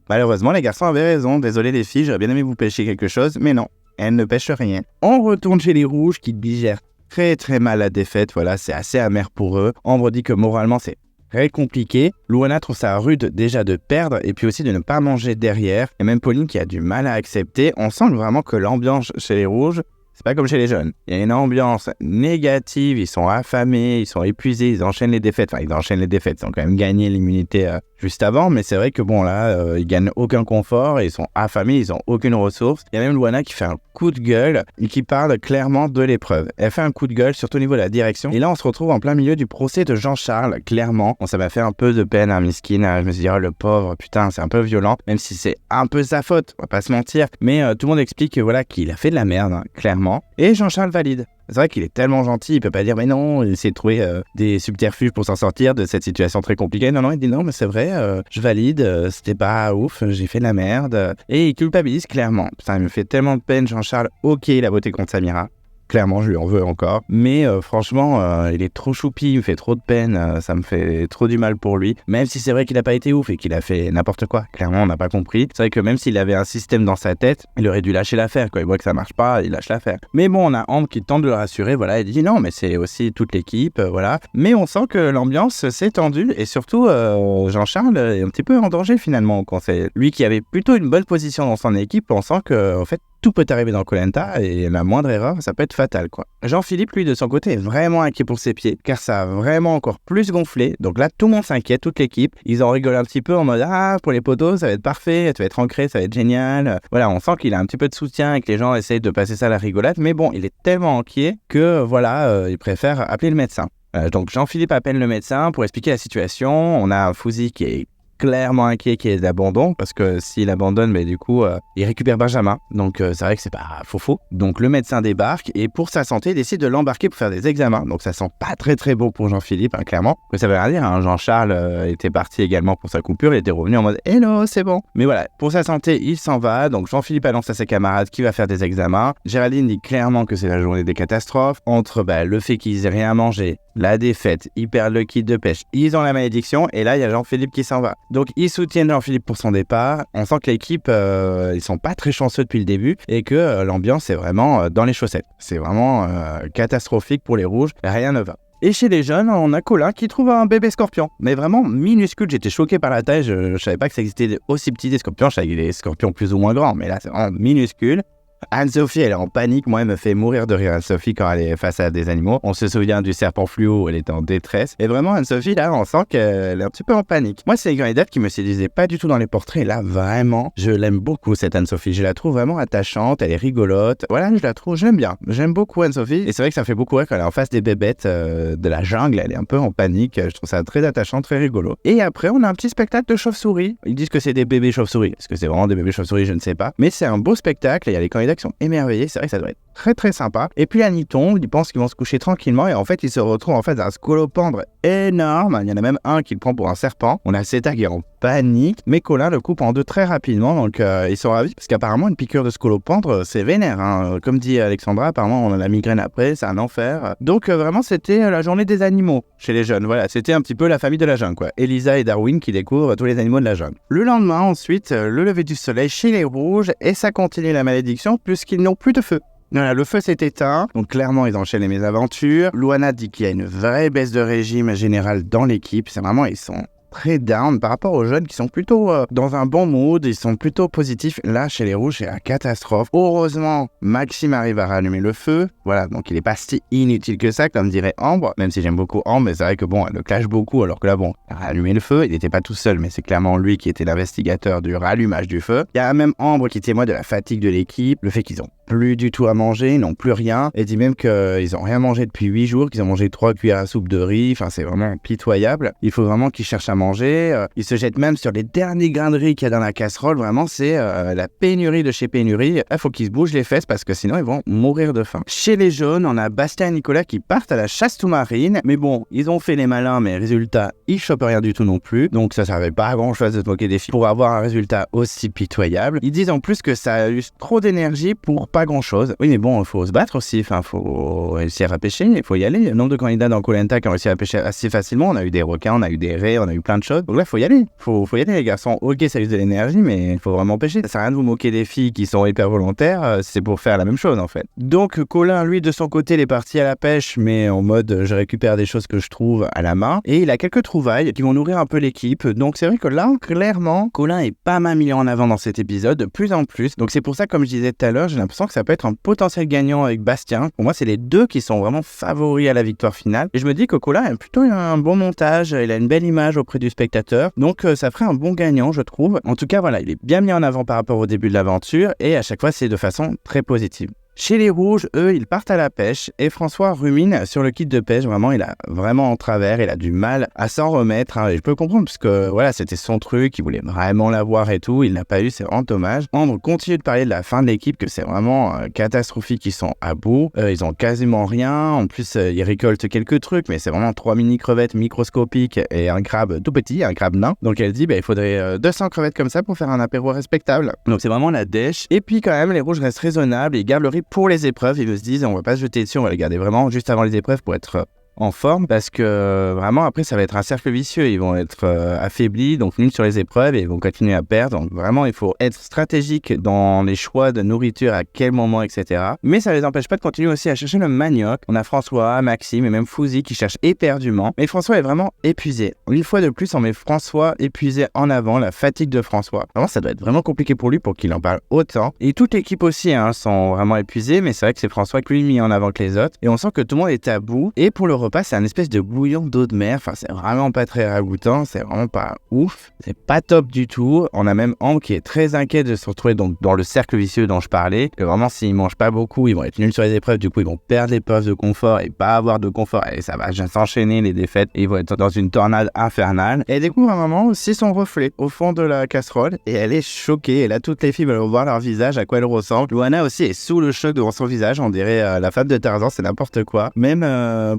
malheureusement, les garçons avaient raison. Désolé les filles, j'aurais bien aimé vous pêcher quelque chose, mais non, elles ne pêchent rien. On retourne chez les rouges qui digèrent très mal la défaite, voilà, c'est assez amer pour eux. Ambre dit que moralement, c'est très compliqué. Luana trouve ça rude déjà de perdre et puis aussi de ne pas manger derrière. Et même Pauline qui a du mal à accepter. On sent vraiment que l'ambiance chez les rouges, c'est pas comme chez les jeunes. Il y a une ambiance négative, ils sont affamés, ils sont épuisés, ils enchaînent les défaites. Enfin, ils enchaînent les défaites, ils ont quand même gagné l'immunité juste avant, mais c'est vrai que bon là, ils gagnent aucun confort, et ils sont affamés, ils ont aucune ressource. Il y a même Luana qui fait un coup de gueule et qui parle clairement de l'épreuve. Elle fait un coup de gueule, surtout au niveau de la direction. Et là, on se retrouve en plein milieu du procès de Jean-Charles, clairement. Bon, ça m'a fait un peu de peine, Miskin. Je me suis dit, oh, le pauvre, putain, c'est un peu violent, même si c'est un peu sa faute, on va pas se mentir. Mais tout le monde explique voilà, qu'il a fait de la merde, clairement. Et Jean-Charles valide. C'est vrai qu'il est tellement gentil, il peut pas dire mais non, il essaie de trouver des subterfuges pour s'en sortir de cette situation très compliquée. Non, il dit non, mais c'est vrai, je valide, c'était pas ouf, j'ai fait de la merde. Et il culpabilise clairement. Putain, il me fait tellement de peine, Jean-Charles. Ok, il a voté contre Samira. Clairement, je lui en veux encore. Mais franchement, il est trop choupi, il me fait trop de peine, ça me fait trop du mal pour lui. Même si c'est vrai qu'il a pas été ouf et qu'il a fait n'importe quoi. Clairement, on n'a pas compris. C'est vrai que même s'il avait un système dans sa tête, il aurait dû lâcher l'affaire. Quand il voit que ça marche pas, il lâche l'affaire. Mais bon, on a Ambre qui tente de le rassurer, voilà, il dit non, mais c'est aussi toute l'équipe, voilà. Mais on sent que l'ambiance s'est tendue et surtout, Jean-Charles est un petit peu en danger finalement au conseil. Lui qui avait plutôt une bonne position dans son équipe, on sent que, en fait, tout peut arriver dans Koh Lanta et la moindre erreur, ça peut être fatal, quoi. Jean-Philippe, lui, de son côté, est vraiment inquiet pour ses pieds, car ça a vraiment encore plus gonflé. Donc là, tout le monde s'inquiète, toute l'équipe. Ils en rigolent un petit peu en mode « Ah, pour les poteaux, ça va être parfait, tu vas être ancré, ça va être génial. » Voilà, on sent qu'il a un petit peu de soutien et que les gens essayent de passer ça à la rigolade. Mais bon, il est tellement inquiet que, voilà, il préfère appeler le médecin. Donc Jean-Philippe appelle le médecin pour expliquer la situation. On a Fouzi qui est clairement inquiet qu'il y ait d'abandon, parce que s'il abandonne, mais du coup, il récupère Benjamin. Donc, c'est vrai que c'est pas faux. Donc, le médecin débarque et pour sa santé, il décide de l'embarquer pour faire des examens. Donc, ça sent pas très beau pour Jean-Philippe, hein, clairement. Mais ça veut rien dire, hein. Jean-Charles était parti également pour sa coupure, il était revenu en mode « Hello, c'est bon ». Mais voilà, pour sa santé, il s'en va. Donc, Jean-Philippe annonce à ses camarades qu'il va faire des examens. Géraldine dit clairement que c'est la journée des catastrophes. Entre le fait qu'ils aient rien à manger, la défaite, ils perdent le kit de pêche, ils ont la malédiction, et là, il y a Jean-Philippe qui s'en va. Donc, ils soutiennent Jean-Philippe pour son départ. On sent que l'équipe, ils sont pas très chanceux depuis le début, et que l'ambiance est vraiment dans les chaussettes. C'est vraiment catastrophique pour les rouges, rien ne va. Et chez les jeunes, on a Colin qui trouve un bébé scorpion, mais vraiment minuscule. J'étais choqué par la taille, je savais pas que ça existait aussi petits des scorpions. Je savais qu'il y avait des scorpions plus ou moins grands, mais là, c'est vraiment minuscule. Anne-Sophie, elle est en panique. Moi, elle me fait mourir de rire, Anne-Sophie, quand elle est face à des animaux. On se souvient du serpent fluo, elle était en détresse. Et vraiment, Anne-Sophie, là, on sent qu'elle est un petit peu en panique. Moi, c'est une candidate qui me séduisait pas du tout dans les portraits. Et là, vraiment, je l'aime beaucoup, cette Anne-Sophie. Je la trouve vraiment attachante, elle est rigolote. Voilà, je l'aime bien. J'aime beaucoup Anne-Sophie. Et c'est vrai que ça fait beaucoup rire quand elle est en face des bébêtes de la jungle. Elle est un peu en panique. Je trouve ça très attachant, très rigolo. Et après, on a un petit spectacle de chauves-souris. Ils disent que c'est des bébés chauves-souris. Est-ce que c'est vraiment des bébés chauves-souris? Je ne sais pas. Mais c'est un beau spectacle. Il y a les candidats qui sont émerveillés. C'est vrai que ça doit être très sympa. Et puis la nuit tombe, ils pensent qu'ils vont se coucher tranquillement et en fait ils se retrouvent en fait dans un scolopendre énorme. Il y en a même un qui le prend pour un serpent. On a Seta qui est en panique, mais Colin le coupe en deux très rapidement, donc ils sont ravis parce qu'apparemment une piqûre de scolopendre c'est vénère, hein. Comme dit Alexandra, apparemment on a la migraine après, c'est un enfer. Donc vraiment c'était la journée des animaux chez les jeunes. Voilà, c'était un petit peu la famille de la jungle, quoi. Elisa et Darwin qui découvrent tous les animaux de la jungle. Le lendemain ensuite, le lever du soleil chez les rouges et ça continue la malédiction puisqu'ils n'ont plus de feu. Voilà, le feu s'est éteint, donc clairement ils enchaînent les mésaventures. Luana dit qu'il y a une vraie baisse de régime général dans l'équipe, c'est vraiment, ils sont très down par rapport aux jeunes qui sont plutôt dans un bon mood, ils sont plutôt positifs. Là, chez les rouges, c'est la catastrophe. Heureusement, Maxime arrive à rallumer le feu. Voilà, donc il est pas si inutile que ça, comme dirait Ambre, même si j'aime beaucoup Ambre, mais c'est vrai que bon, elle le clash beaucoup, alors que là, bon, il a rallumé le feu, il n'était pas tout seul, mais c'est clairement lui qui était l'investigateur du rallumage du feu. Il y a même Ambre qui témoigne de la fatigue de l'équipe, le fait qu'ils ont plus du tout à manger, ils n'ont plus rien, et dit même qu'ils ont rien mangé depuis 8 jours, qu'ils ont mangé 3 cuillères à soupe de riz, enfin c'est vraiment pitoyable. Il faut vraiment qu'ils cherchent à manger, ils se jettent même sur les derniers grains de riz qu'il y a dans la casserole, vraiment c'est la pénurie de chez pénurie. Il faut qu'ils se bougent les fesses parce que sinon ils vont mourir de faim. Chez les jaunes, on a Bastien et Nicolas qui partent à la chasse sous-marine, mais bon, ils ont fait les malins, mais résultat, ils chopent rien du tout non plus, donc ça servait pas à grand chose de se moquer des filles pour avoir un résultat aussi pitoyable. Ils disent en plus que ça a eu trop d'énergie pour pas grand chose. Oui, mais bon, il faut se battre aussi, enfin, faut réussir à pêcher, il faut y aller. Le nombre de candidats dans Koh Lanta qui ont réussi à pêcher assez facilement, on a eu des requins, on a eu des raies, on a eu plein de choses. Donc là, il faut y aller. Faut y aller, les garçons. Ok, ça use de l'énergie, mais il faut vraiment pêcher. Ça sert à rien de vous moquer des filles qui sont hyper volontaires, c'est pour faire la même chose en fait. Donc, Colin, lui, de son côté, il est parti à la pêche, mais en mode je récupère des choses que je trouve à la main. Et il a quelques trouvailles qui vont nourrir un peu l'équipe. Donc, c'est vrai que là, clairement, Colin est pas mal mis en avant dans cet épisode, de plus en plus. Donc, c'est pour ça, comme je disais tout à l'heure, j'ai l'impression que ça peut être un potentiel gagnant avec Bastien. Pour moi, c'est les deux qui sont vraiment favoris à la victoire finale. Et je me dis que Colin a plutôt un bon montage, il a une belle image auprès du spectateur. Donc ça ferait un bon gagnant, je trouve. En tout cas, voilà, il est bien mis en avant par rapport au début de l'aventure et à chaque fois, c'est de façon très positive. Chez les rouges, eux, ils partent à la pêche et François rumine sur le kit de pêche. Vraiment, il a vraiment en travers, il a du mal à s'en remettre. Et je peux comprendre parce que voilà, c'était son truc, il voulait vraiment l'avoir et tout. Il l'a pas eu, c'est vraiment dommage. Ambre continue de parler de la fin de l'équipe, que c'est vraiment catastrophique. Ils sont à bout, ils ont quasiment rien. En plus, ils récoltent quelques trucs, mais c'est vraiment 3 mini crevettes microscopiques et un crabe tout petit, un crabe nain. Donc elle dit, il faudrait 200 crevettes comme ça pour faire un apéro respectable. Donc c'est vraiment la dèche. Et puis quand même, les rouges restent raisonnables et gardent le rythme pour les épreuves. Ils se disent on va pas se jeter dessus, on va les garder vraiment juste avant les épreuves pour être en forme, parce que vraiment après ça va être un cercle vicieux, ils vont être affaiblis, donc nuls sur les épreuves et ils vont continuer à perdre. Donc vraiment il faut être stratégique dans les choix de nourriture, à quel moment, etc. Mais ça les empêche pas de continuer aussi à chercher le manioc. On a François, Maxime et même Fouzi qui cherchent éperdument, mais François est vraiment épuisé. Une fois de plus on met François épuisé en avant, la fatigue de François. Vraiment ça doit être vraiment compliqué pour lui pour qu'il en parle autant. Et toute l'équipe aussi sont vraiment épuisés, mais c'est vrai que c'est François qui lui mis en avant que les autres et on sent que tout le monde est à bout. Et pour le repas, c'est un espèce de bouillon d'eau de mer. Enfin, c'est vraiment pas très ragoûtant, c'est vraiment pas ouf. C'est pas top du tout. On a même Ambre qui est très inquiet de se retrouver donc dans le cercle vicieux dont je parlais. Que vraiment, s'ils mangent pas beaucoup, ils vont être nuls sur les épreuves. Du coup, ils vont perdre l'épreuve de confort et pas avoir de confort. Et ça va s'enchaîner les défaites. Et ils vont être dans une tornade infernale. Et elle découvre un moment aussi son reflet au fond de la casserole. Et elle est choquée. Et là, toutes les filles veulent voir leur visage, à quoi elles ressemblent. Luana aussi est sous le choc devant son visage. On dirait la femme de Tarzan, c'est n'importe quoi. Même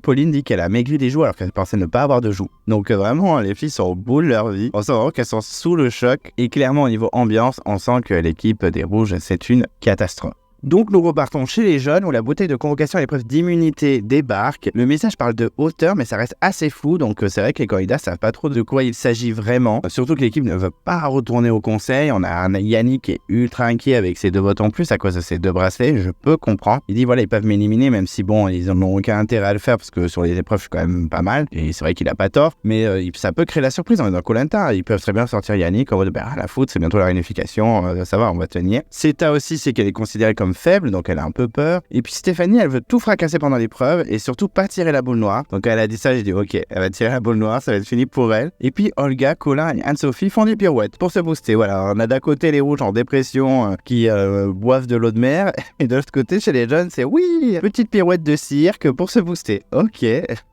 Pauline dit qu'elle a maigri des joues alors qu'elle pensait ne pas avoir de joues. Donc vraiment, les filles sont au bout de leur vie. On sent vraiment qu'elles sont sous le choc. Et clairement, au niveau ambiance, on sent que l'équipe des Rouges, c'est une catastrophe. Donc nous repartons chez les jeunes où la bouteille de convocation à l'épreuve d'immunité débarque. Le message parle de hauteur mais ça reste assez flou, donc c'est vrai que les candidats savent pas trop de quoi il s'agit vraiment. Surtout que l'équipe ne veut pas retourner au conseil. On a un Yannick qui est ultra inquiet avec ses 2 votes en plus à cause de ses 2 bracelets, je peux comprendre. Il dit voilà, ils peuvent m'éliminer même si bon, ils n'ont aucun intérêt à le faire parce que sur les épreuves je suis quand même pas mal et c'est vrai qu'il a pas tort, mais ça peut créer la surprise. On est dans Koh-Lanta, ils peuvent très bien sortir Yannick en mode la faute, c'est bientôt la réunification, ça va, on va tenir. Seta aussi, c'est qu'elle est considérée comme faible, donc elle a un peu peur. Et puis Stéphanie, elle veut tout fracasser pendant l'épreuve et surtout pas tirer la boule noire. Donc elle a dit ça, j'ai dit ok, elle va tirer la boule noire, ça va être fini pour elle. Et puis Olga, Colin et Anne-Sophie font des pirouettes pour se booster. Voilà, on a d'un côté les rouges en dépression qui boivent de l'eau de mer et de l'autre côté chez les jeunes, c'est oui, petite pirouette de cirque pour se booster. Ok,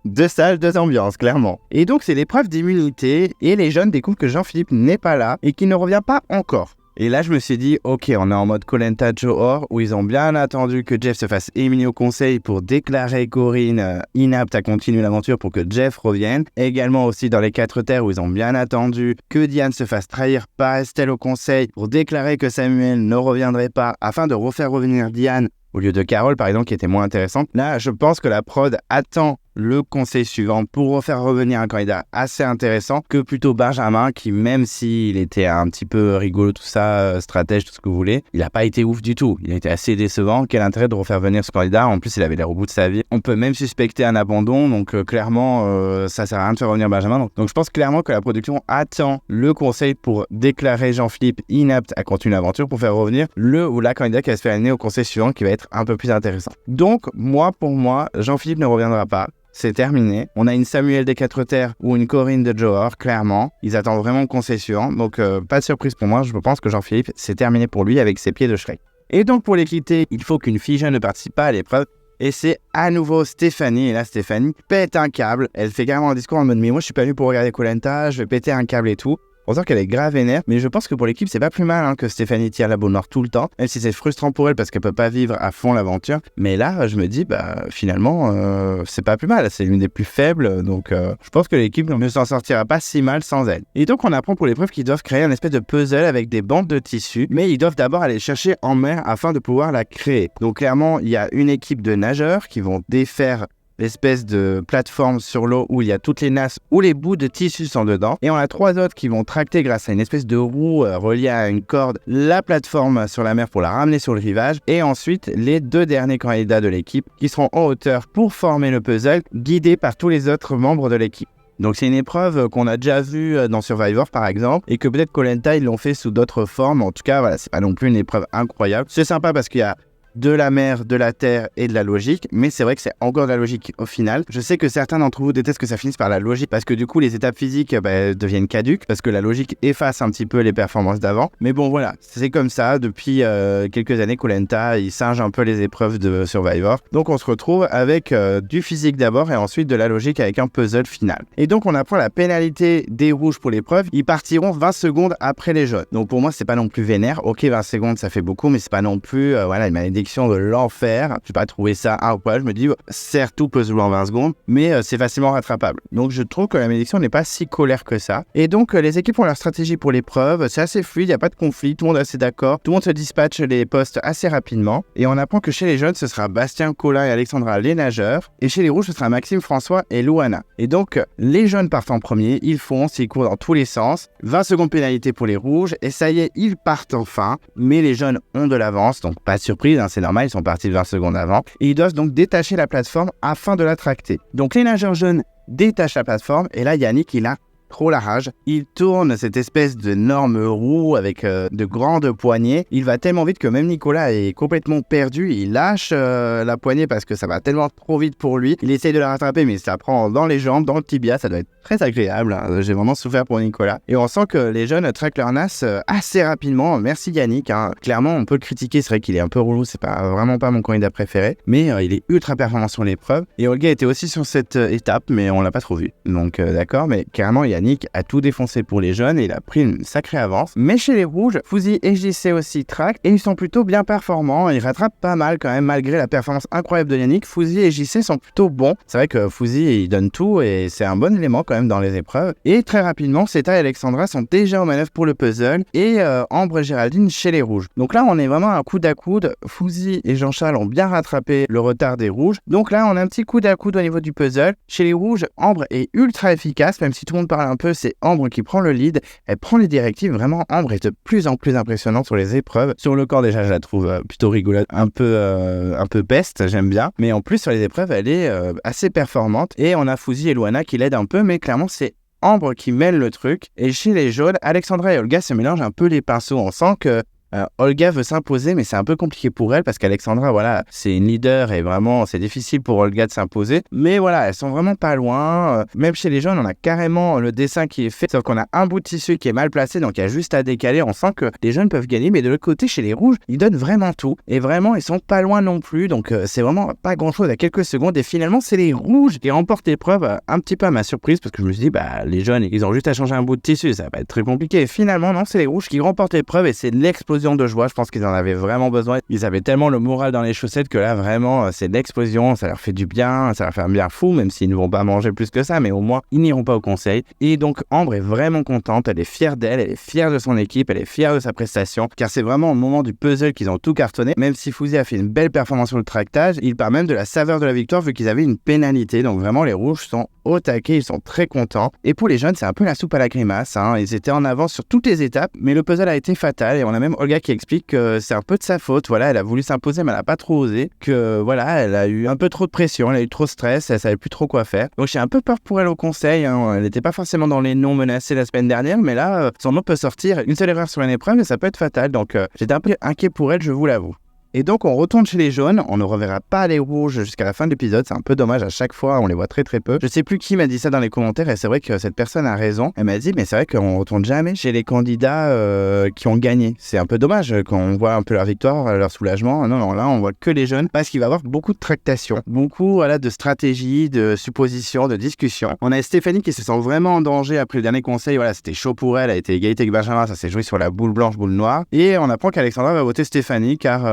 2 salles, 2 ambiances, clairement. Et donc c'est l'épreuve d'immunité et les jeunes découvrent que Jean-Philippe n'est pas là et qu'il ne revient pas encore. Et là, je me suis dit, ok, on est en mode Koh-Lanta Johor, où ils ont bien attendu que Jeff se fasse éliminer au conseil pour déclarer Corinne inapte à continuer l'aventure pour que Jeff revienne. Également aussi dans les 4 terres, où ils ont bien attendu que Diane se fasse trahir par Estelle au conseil pour déclarer que Samuel ne reviendrait pas afin de refaire revenir Diane au lieu de Carole, par exemple, qui était moins intéressante. Là, je pense que la prod attend le conseil suivant pour refaire revenir un candidat assez intéressant que plutôt Benjamin, qui même s'il était un petit peu rigolo, tout ça, stratège, tout ce que vous voulez, il n'a pas été ouf du tout. Il a été assez décevant. Quel intérêt de refaire venir ce candidat? En plus, il avait l'air au bout de sa vie. On peut même suspecter un abandon, donc clairement, ça sert à rien de faire revenir Benjamin. Donc je pense clairement que la production attend le conseil pour déclarer Jean-Philippe inapte à continuer l'aventure pour faire revenir le ou la candidat qui va se faire éliminer au conseil suivant, qui va être un peu plus intéressant. Donc, pour moi, Jean-Philippe ne reviendra pas. C'est terminé. On a une Samuel des 4 terres ou une Corinne de Johor, clairement. Ils attendent vraiment le conseil suivant. Donc, pas de surprise pour moi. Je pense que Jean-Philippe, c'est terminé pour lui avec ses pieds de Shrek. Et donc, pour l'équité, il faut qu'une fille jeune ne participe pas à l'épreuve. Et c'est à nouveau Stéphanie. Et là, Stéphanie pète un câble. Elle fait carrément un discours en mode « Mais moi, je suis pas venue pour regarder Koh-Lanta, je vais péter un câble et tout ». On sent qu'elle est grave énerve, mais je pense que pour l'équipe, c'est pas plus mal que Stéphanie tire la boule noire tout le temps, même si c'est frustrant pour elle parce qu'elle peut pas vivre à fond l'aventure. Mais là, je me dis, finalement, c'est pas plus mal, c'est l'une des plus faibles, donc je pense que l'équipe ne s'en sortira pas si mal sans elle. Et donc, on apprend pour l'épreuve qu'ils doivent créer un espèce de puzzle avec des bandes de tissu, mais ils doivent d'abord aller chercher en mer afin de pouvoir la créer. Donc, clairement, il y a une équipe de nageurs qui vont défaire l'espèce de plateforme sur l'eau où il y a toutes les nasses où les bouts de tissu sont dedans. Et on a 3 autres qui vont tracter grâce à une espèce de roue reliée à une corde la plateforme sur la mer pour la ramener sur le rivage. Et ensuite, les 2 derniers candidats de l'équipe qui seront en hauteur pour former le puzzle, guidés par tous les autres membres de l'équipe. Donc c'est une épreuve qu'on a déjà vue dans Survivor par exemple, et que peut-être Koh-Lanta ils l'ont fait sous d'autres formes. En tout cas, voilà, c'est pas non plus une épreuve incroyable. C'est sympa parce qu'il y a de la mer, de la terre et de la logique, mais c'est vrai que c'est encore de la logique au final. Je sais que certains d'entre vous détestent que ça finisse par la logique parce que du coup les étapes physiques deviennent caduques parce que la logique efface un petit peu les performances d'avant. Mais bon voilà, c'est comme ça depuis quelques années. Koh Lanta il singe un peu les épreuves de Survivor. Donc on se retrouve avec du physique d'abord et ensuite de la logique avec un puzzle final. Et donc on apprend la pénalité des rouges pour l'épreuve. Ils partiront 20 secondes après les jaunes. Donc pour moi c'est pas non plus vénère. Ok 20 secondes ça fait beaucoup mais c'est pas non plus une malédiction de l'enfer. Je n'ai pas trouvé ça incroyable. Je me dis, certes, tout peut se jouer en 20 secondes, mais c'est facilement rattrapable. Donc, je trouve que la malédiction n'est pas si colère que ça. Et donc, les équipes ont leur stratégie pour l'épreuve. C'est assez fluide, il n'y a pas de conflit. Tout le monde est assez d'accord. Tout le monde se dispatche les postes assez rapidement. Et on apprend que chez les jeunes, ce sera Bastien, Colin et Alexandra, les nageurs. Et chez les rouges, ce sera Maxime, François et Louana. Et donc, les jeunes partent en premier. Ils foncent, ils courent dans tous les sens. 20 secondes pénalité pour les rouges. Et ça y est, ils partent enfin. Mais les jeunes ont de l'avance. Donc, pas de surprise, c'est normal, ils sont partis 20 secondes avant. Et ils doivent donc détacher la plateforme afin de la tracter. Donc les nageurs jeunes détachent la plateforme et là Yannick il a trop la rage. Il tourne cette espèce d'énorme roue avec de grandes poignées. Il va tellement vite que même Nicolas est complètement perdu. Il lâche la poignée parce que ça va tellement trop vite pour lui. Il essaye de la rattraper mais ça prend dans les jambes, dans le tibia. Ça doit être très agréable. J'ai vraiment souffert pour Nicolas. Et on sent que les jeunes traquent leur nas assez rapidement. Merci Yannick. Clairement, on peut le critiquer. C'est vrai qu'il est un peu relou. C'est vraiment pas mon candidat préféré. Mais il est ultra performant sur l'épreuve. Et Olga était aussi sur cette étape mais on l'a pas trop vu. Donc d'accord, mais carrément Yannick a tout défoncé pour les jeunes et il a pris une sacrée avance. Mais chez les rouges, Fouzi et JC aussi traquent et ils sont plutôt bien performants. Ils rattrapent pas mal quand même malgré la performance incroyable de Yannick. Fouzi et JC sont plutôt bons. C'est vrai que Fouzi il donne tout et c'est un bon élément quand même dans les épreuves. Et très rapidement, Seta et Alexandra sont déjà aux manœuvres pour le puzzle et Ambre et Géraldine chez les rouges. Donc là, on est vraiment un coude à coude. Fouzi et Jean-Charles ont bien rattrapé le retard des rouges. Donc là, on a un petit coude à coude au niveau du puzzle. Chez les rouges, Ambre est ultra efficace, même si tout le monde parle un peu, c'est Ambre qui prend le lead. Elle prend les directives. Vraiment, Ambre est de plus en plus impressionnante sur les épreuves. Sur le corps, déjà, je la trouve plutôt rigolote, un peu peste, j'aime bien. Mais en plus, sur les épreuves, elle est assez performante. Et on a Fouzi et Louana qui l'aident un peu, mais clairement, c'est Ambre qui mêle le truc. Et chez les jaunes, Alexandra et Olga se mélangent un peu les pinceaux. On sent que Olga veut s'imposer, mais c'est un peu compliqué pour elle parce qu'Alexandra, voilà, c'est une leader et vraiment, c'est difficile pour Olga de s'imposer. Mais voilà, elles sont vraiment pas loin. Même chez les jeunes, on a carrément le dessin qui est fait, sauf qu'on a un bout de tissu qui est mal placé, donc il y a juste à décaler. On sent que les jeunes peuvent gagner, mais de l'autre côté, chez les rouges, ils donnent vraiment tout. Et vraiment, ils sont pas loin non plus, donc c'est vraiment pas grand-chose à quelques secondes. Et finalement, c'est les rouges qui remportent l'épreuve, un petit peu à ma surprise, parce que je me suis dit, les jeunes, ils ont juste à changer un bout de tissu, ça va être très compliqué. Et finalement, non, c'est les rouges qui remportent l'épreuve et c'est l'explosion de joie. Je pense qu'ils en avaient vraiment besoin. Ils avaient tellement le moral dans les chaussettes que là vraiment c'est l'explosion, ça leur fait du bien, ça leur fait un bien fou, même s'ils ne vont pas manger plus que ça, mais au moins ils n'iront pas au conseil. Et donc Ambre est vraiment contente, elle est fière d'elle, elle est fière de son équipe, elle est fière de sa prestation, car c'est vraiment au moment du puzzle qu'ils ont tout cartonné. Même si Fouzi a fait une belle performance sur le tractage, il part même de la saveur de la victoire vu qu'ils avaient une pénalité. Donc vraiment les rouges sont au taquet, ils sont très contents. Et pour les jeunes, c'est un peu la soupe à la grimace, ils étaient en avance sur toutes les étapes, mais le puzzle a été fatal et on a même Olga qui explique que c'est un peu de sa faute. Voilà, elle a voulu s'imposer, mais elle n'a pas trop osé. Que voilà, elle a eu un peu trop de pression, elle a eu trop de stress, elle savait plus trop quoi faire. Donc j'ai un peu peur pour elle au conseil. Elle n'était pas forcément dans les noms menacés la semaine dernière, mais là, son nom peut sortir. Une seule erreur sur une épreuve et ça peut être fatal. Donc j'étais un peu inquiet pour elle, je vous l'avoue. Et donc on retourne chez les jaunes, on ne reverra pas les rouges jusqu'à la fin de l'épisode, c'est un peu dommage, à chaque fois on les voit très très peu. Je sais plus qui m'a dit ça dans les commentaires et c'est vrai que cette personne a raison. Elle m'a dit mais c'est vrai qu'on retourne jamais chez les candidats qui ont gagné. C'est un peu dommage quand on voit un peu leur victoire, leur soulagement. Non, là on voit que les jeunes parce qu'il va y avoir beaucoup de tractations, beaucoup de stratégies, de suppositions, de discussions. On a Stéphanie qui se sent vraiment en danger après le dernier conseil, voilà c'était chaud pour elle, a été égalité avec Benjamin, ça s'est joué sur la boule blanche, boule noire. Et on apprend qu'Alexandra va voter Stéphanie car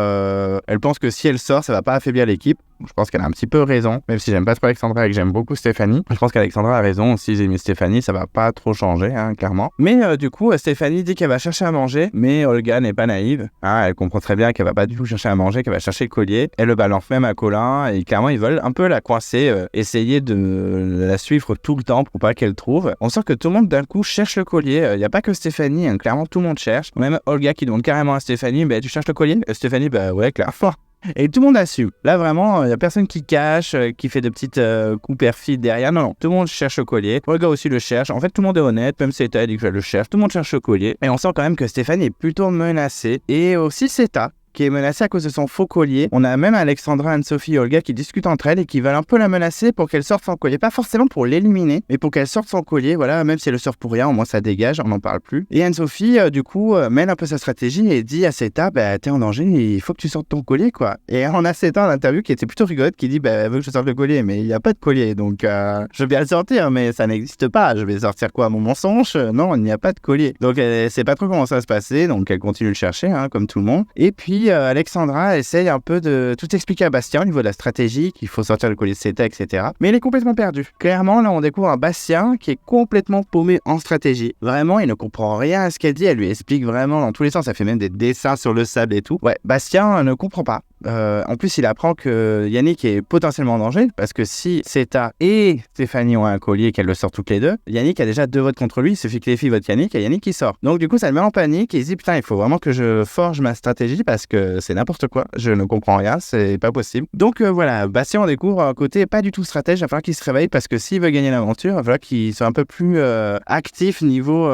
elle pense que si elle sort, ça va pas affaiblir l'équipe. Je pense qu'elle a un petit peu raison, même si j'aime pas trop Alexandra et que j'aime beaucoup Stéphanie. Je pense qu'Alexandra a raison, si j'ai mis Stéphanie, ça va pas trop changer, clairement. Mais du coup, Stéphanie dit qu'elle va chercher à manger, mais Olga n'est pas naïve. Elle comprend très bien qu'elle va pas du tout chercher à manger, qu'elle va chercher le collier. Elle le balance même à Colin, et clairement, ils veulent un peu la coincer, essayer de la suivre tout le temps pour pas qu'elle trouve. On sent que tout le monde, d'un coup, cherche le collier. Il y a pas que Stéphanie, clairement, tout le monde cherche. Même Olga qui demande carrément à Stéphanie, tu cherches le collier? Stéphanie, ouais, clairement. Et tout le monde assume. Là, vraiment, il n'y a personne qui cache, qui fait de petites coups perfides derrière. Non, tout le monde cherche le collier. Olga aussi le cherche. En fait, tout le monde est honnête. Même Seta dit que je le cherche. Tout le monde cherche le collier. Et on sent quand même que Stéphanie est plutôt menacée. Et aussi Seta, qui est menacée à cause de son faux collier. On a même Alexandra, Anne-Sophie et Olga qui discutent entre elles et qui veulent un peu la menacer pour qu'elle sorte son collier. Pas forcément pour l'éliminer, mais pour qu'elle sorte son collier. Voilà, même si elle le sort pour rien, au moins ça dégage, on n'en parle plus. Et Anne-Sophie, du coup, mène un peu sa stratégie et dit à Seta, t'es en danger, il faut que tu sortes ton collier, quoi. Et on a Seta en interview qui était plutôt rigolote, qui dit, elle veut que je sorte le collier, mais il n'y a pas de collier, donc je veux bien le sortir, mais ça n'existe pas. Je vais sortir quoi, mon mensonge? Non, il n'y a pas de collier. Donc elle sait pas trop comment ça va se passer, donc elle continue de le chercher, comme tout le monde. Et puis Alexandra essaye un peu de tout expliquer à Bastien au niveau de la stratégie, qu'il faut sortir le collier de Seta, etc. Mais il est complètement perdu. Clairement, là, on découvre un Bastien qui est complètement paumé en stratégie. Vraiment, il ne comprend rien à ce qu'elle dit. Elle lui explique vraiment dans tous les sens. Ça fait même des dessins sur le sable et tout. Ouais, Bastien ne comprend pas. En plus, il apprend que Yannick est potentiellement en danger parce que si Seta et Stéphanie ont un collier et qu'elles le sortent toutes les deux, Yannick a déjà 2 votes contre lui. Il suffit que les filles votent Yannick et Yannick qui sort. Donc du coup, ça le met en panique et il se dit putain, il faut vraiment que je forge ma stratégie parce que c'est n'importe quoi. Je ne comprends rien, c'est pas possible. Donc voilà, Bastien, on découvre un côté pas du tout stratège. Il va falloir qu'il se réveille parce que s'il veut gagner l'aventure, il va falloir qu'il soit un peu plus actif niveau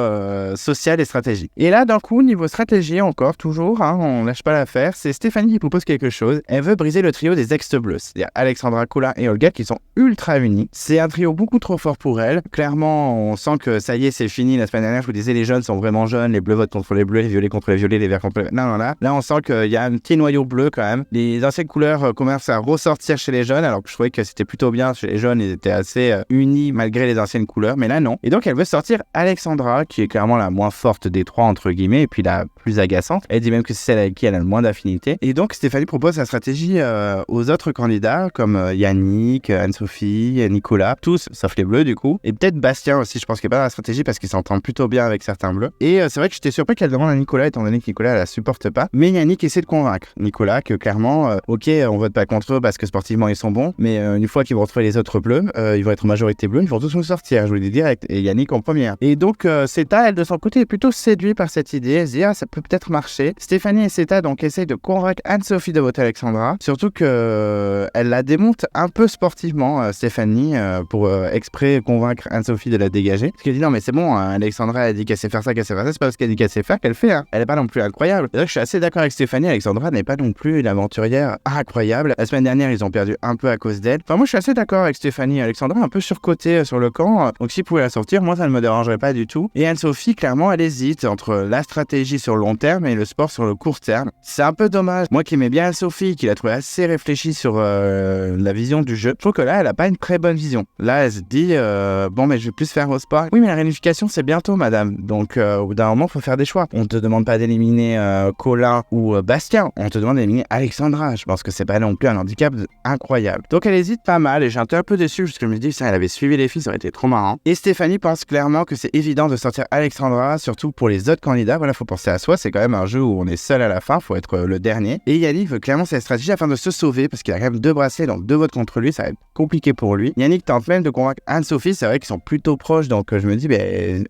social et stratégie. Et là, d'un coup, niveau stratégie encore, toujours, on lâche pas l'affaire. C'est Stéphanie qui propose quelque chose. Elle veut briser le trio des ex-bleus, c'est-à-dire Alexandra, Colin et Olga qui sont ultra unis. C'est un trio beaucoup trop fort pour elle. Clairement, on sent que ça y est, c'est fini. La semaine dernière, je vous disais, les jeunes sont vraiment jeunes, les bleus votent contre les bleus, les violets contre les violets, les verts contre les... Non, là, on sent qu'il y a un petit noyau bleu quand même. Les anciennes couleurs commencent à ressortir chez les jeunes, alors que je trouvais que c'était plutôt bien chez les jeunes, ils étaient assez unis malgré les anciennes couleurs, mais là non. Et donc elle veut sortir Alexandra, qui est clairement la moins forte des trois entre guillemets, et puis la plus agaçante. Elle dit même que c'est celle avec qui elle a le moins d'affinité. Et donc Stéphanie propose sa stratégie aux autres candidats, comme Yannick, Anne-Sophie, Nicolas, tous, sauf les bleus du coup, et peut-être Bastien aussi, je pense qu'il est pas dans la stratégie parce qu'il s'entend plutôt bien avec certains bleus. Et c'est vrai que j'étais surpris qu'elle demande à Nicolas, étant donné que Nicolas elle la supporte pas, mais Yannick essaie de convaincre Nicolas que clairement, ok, on vote pas contre eux parce que sportivement ils sont bons, mais une fois qu'ils vont retrouver les autres bleus, ils vont être majorité bleue, ils vont tous nous sortir, je vous le dis direct, et Yannick en première. Et donc Seta, elle de son côté est plutôt séduite par cette idée, elle se dit ça peut peut-être marcher. Stéphanie et Seta donc essayent de convaincre Anne-Sophie de voter Alexandra, surtout que elle la démonte un peu sportivement, Stéphanie, pour exprès convaincre Anne-Sophie de la dégager. Parce qu'elle dit non mais c'est bon, Alexandra elle dit qu'elle sait faire ça, c'est pas parce qu'elle dit qu'elle sait faire qu'elle fait, elle est pas non plus incroyable. Et donc je suis assez d'accord avec Stéphanie, Alexandra n'est pas non plus une aventurière incroyable. La semaine dernière ils ont perdu un peu à cause d'elle. Enfin moi je suis assez d'accord avec Stéphanie, Alexandra un peu surcotée sur le camp, donc s'ils pouvaient la sortir, moi ça ne me dérangerait pas du tout. Et Anne-Sophie clairement elle hésite entre la stratégie sur le long terme et le sport sur le court terme. C'est un peu dommage. Moi qui aimais bien Anne-Sophie, qui l'a trouvé assez réfléchie sur la vision du jeu, je trouve que là elle a pas une très bonne vision. Là elle se dit bon mais je vais plus faire au sport. Oui mais la réunification c'est bientôt madame, donc au bout d'un moment faut faire des choix. On te demande pas d'éliminer Colin ou Bastien, on te demande d'éliminer Alexandra. Je pense que c'est pas non plus un handicap incroyable. Donc elle hésite pas mal et j'ai été un peu déçu parce que je me dis ça, elle avait suivi les filles, ça aurait été trop marrant. Et Stéphanie pense clairement que c'est évident de sortir Alexandra, surtout pour les autres candidats. Voilà, faut penser à soi, c'est quand même un jeu où on est seul à la fin, faut être le dernier. Et Yannick veut clairement cette stratégie afin de se sauver parce qu'il a quand même 2 bracelets, donc 2 votes contre lui, ça va être compliqué pour lui. Yannick tente même de convaincre Anne-Sophie, c'est vrai qu'ils sont plutôt proches, donc je me dis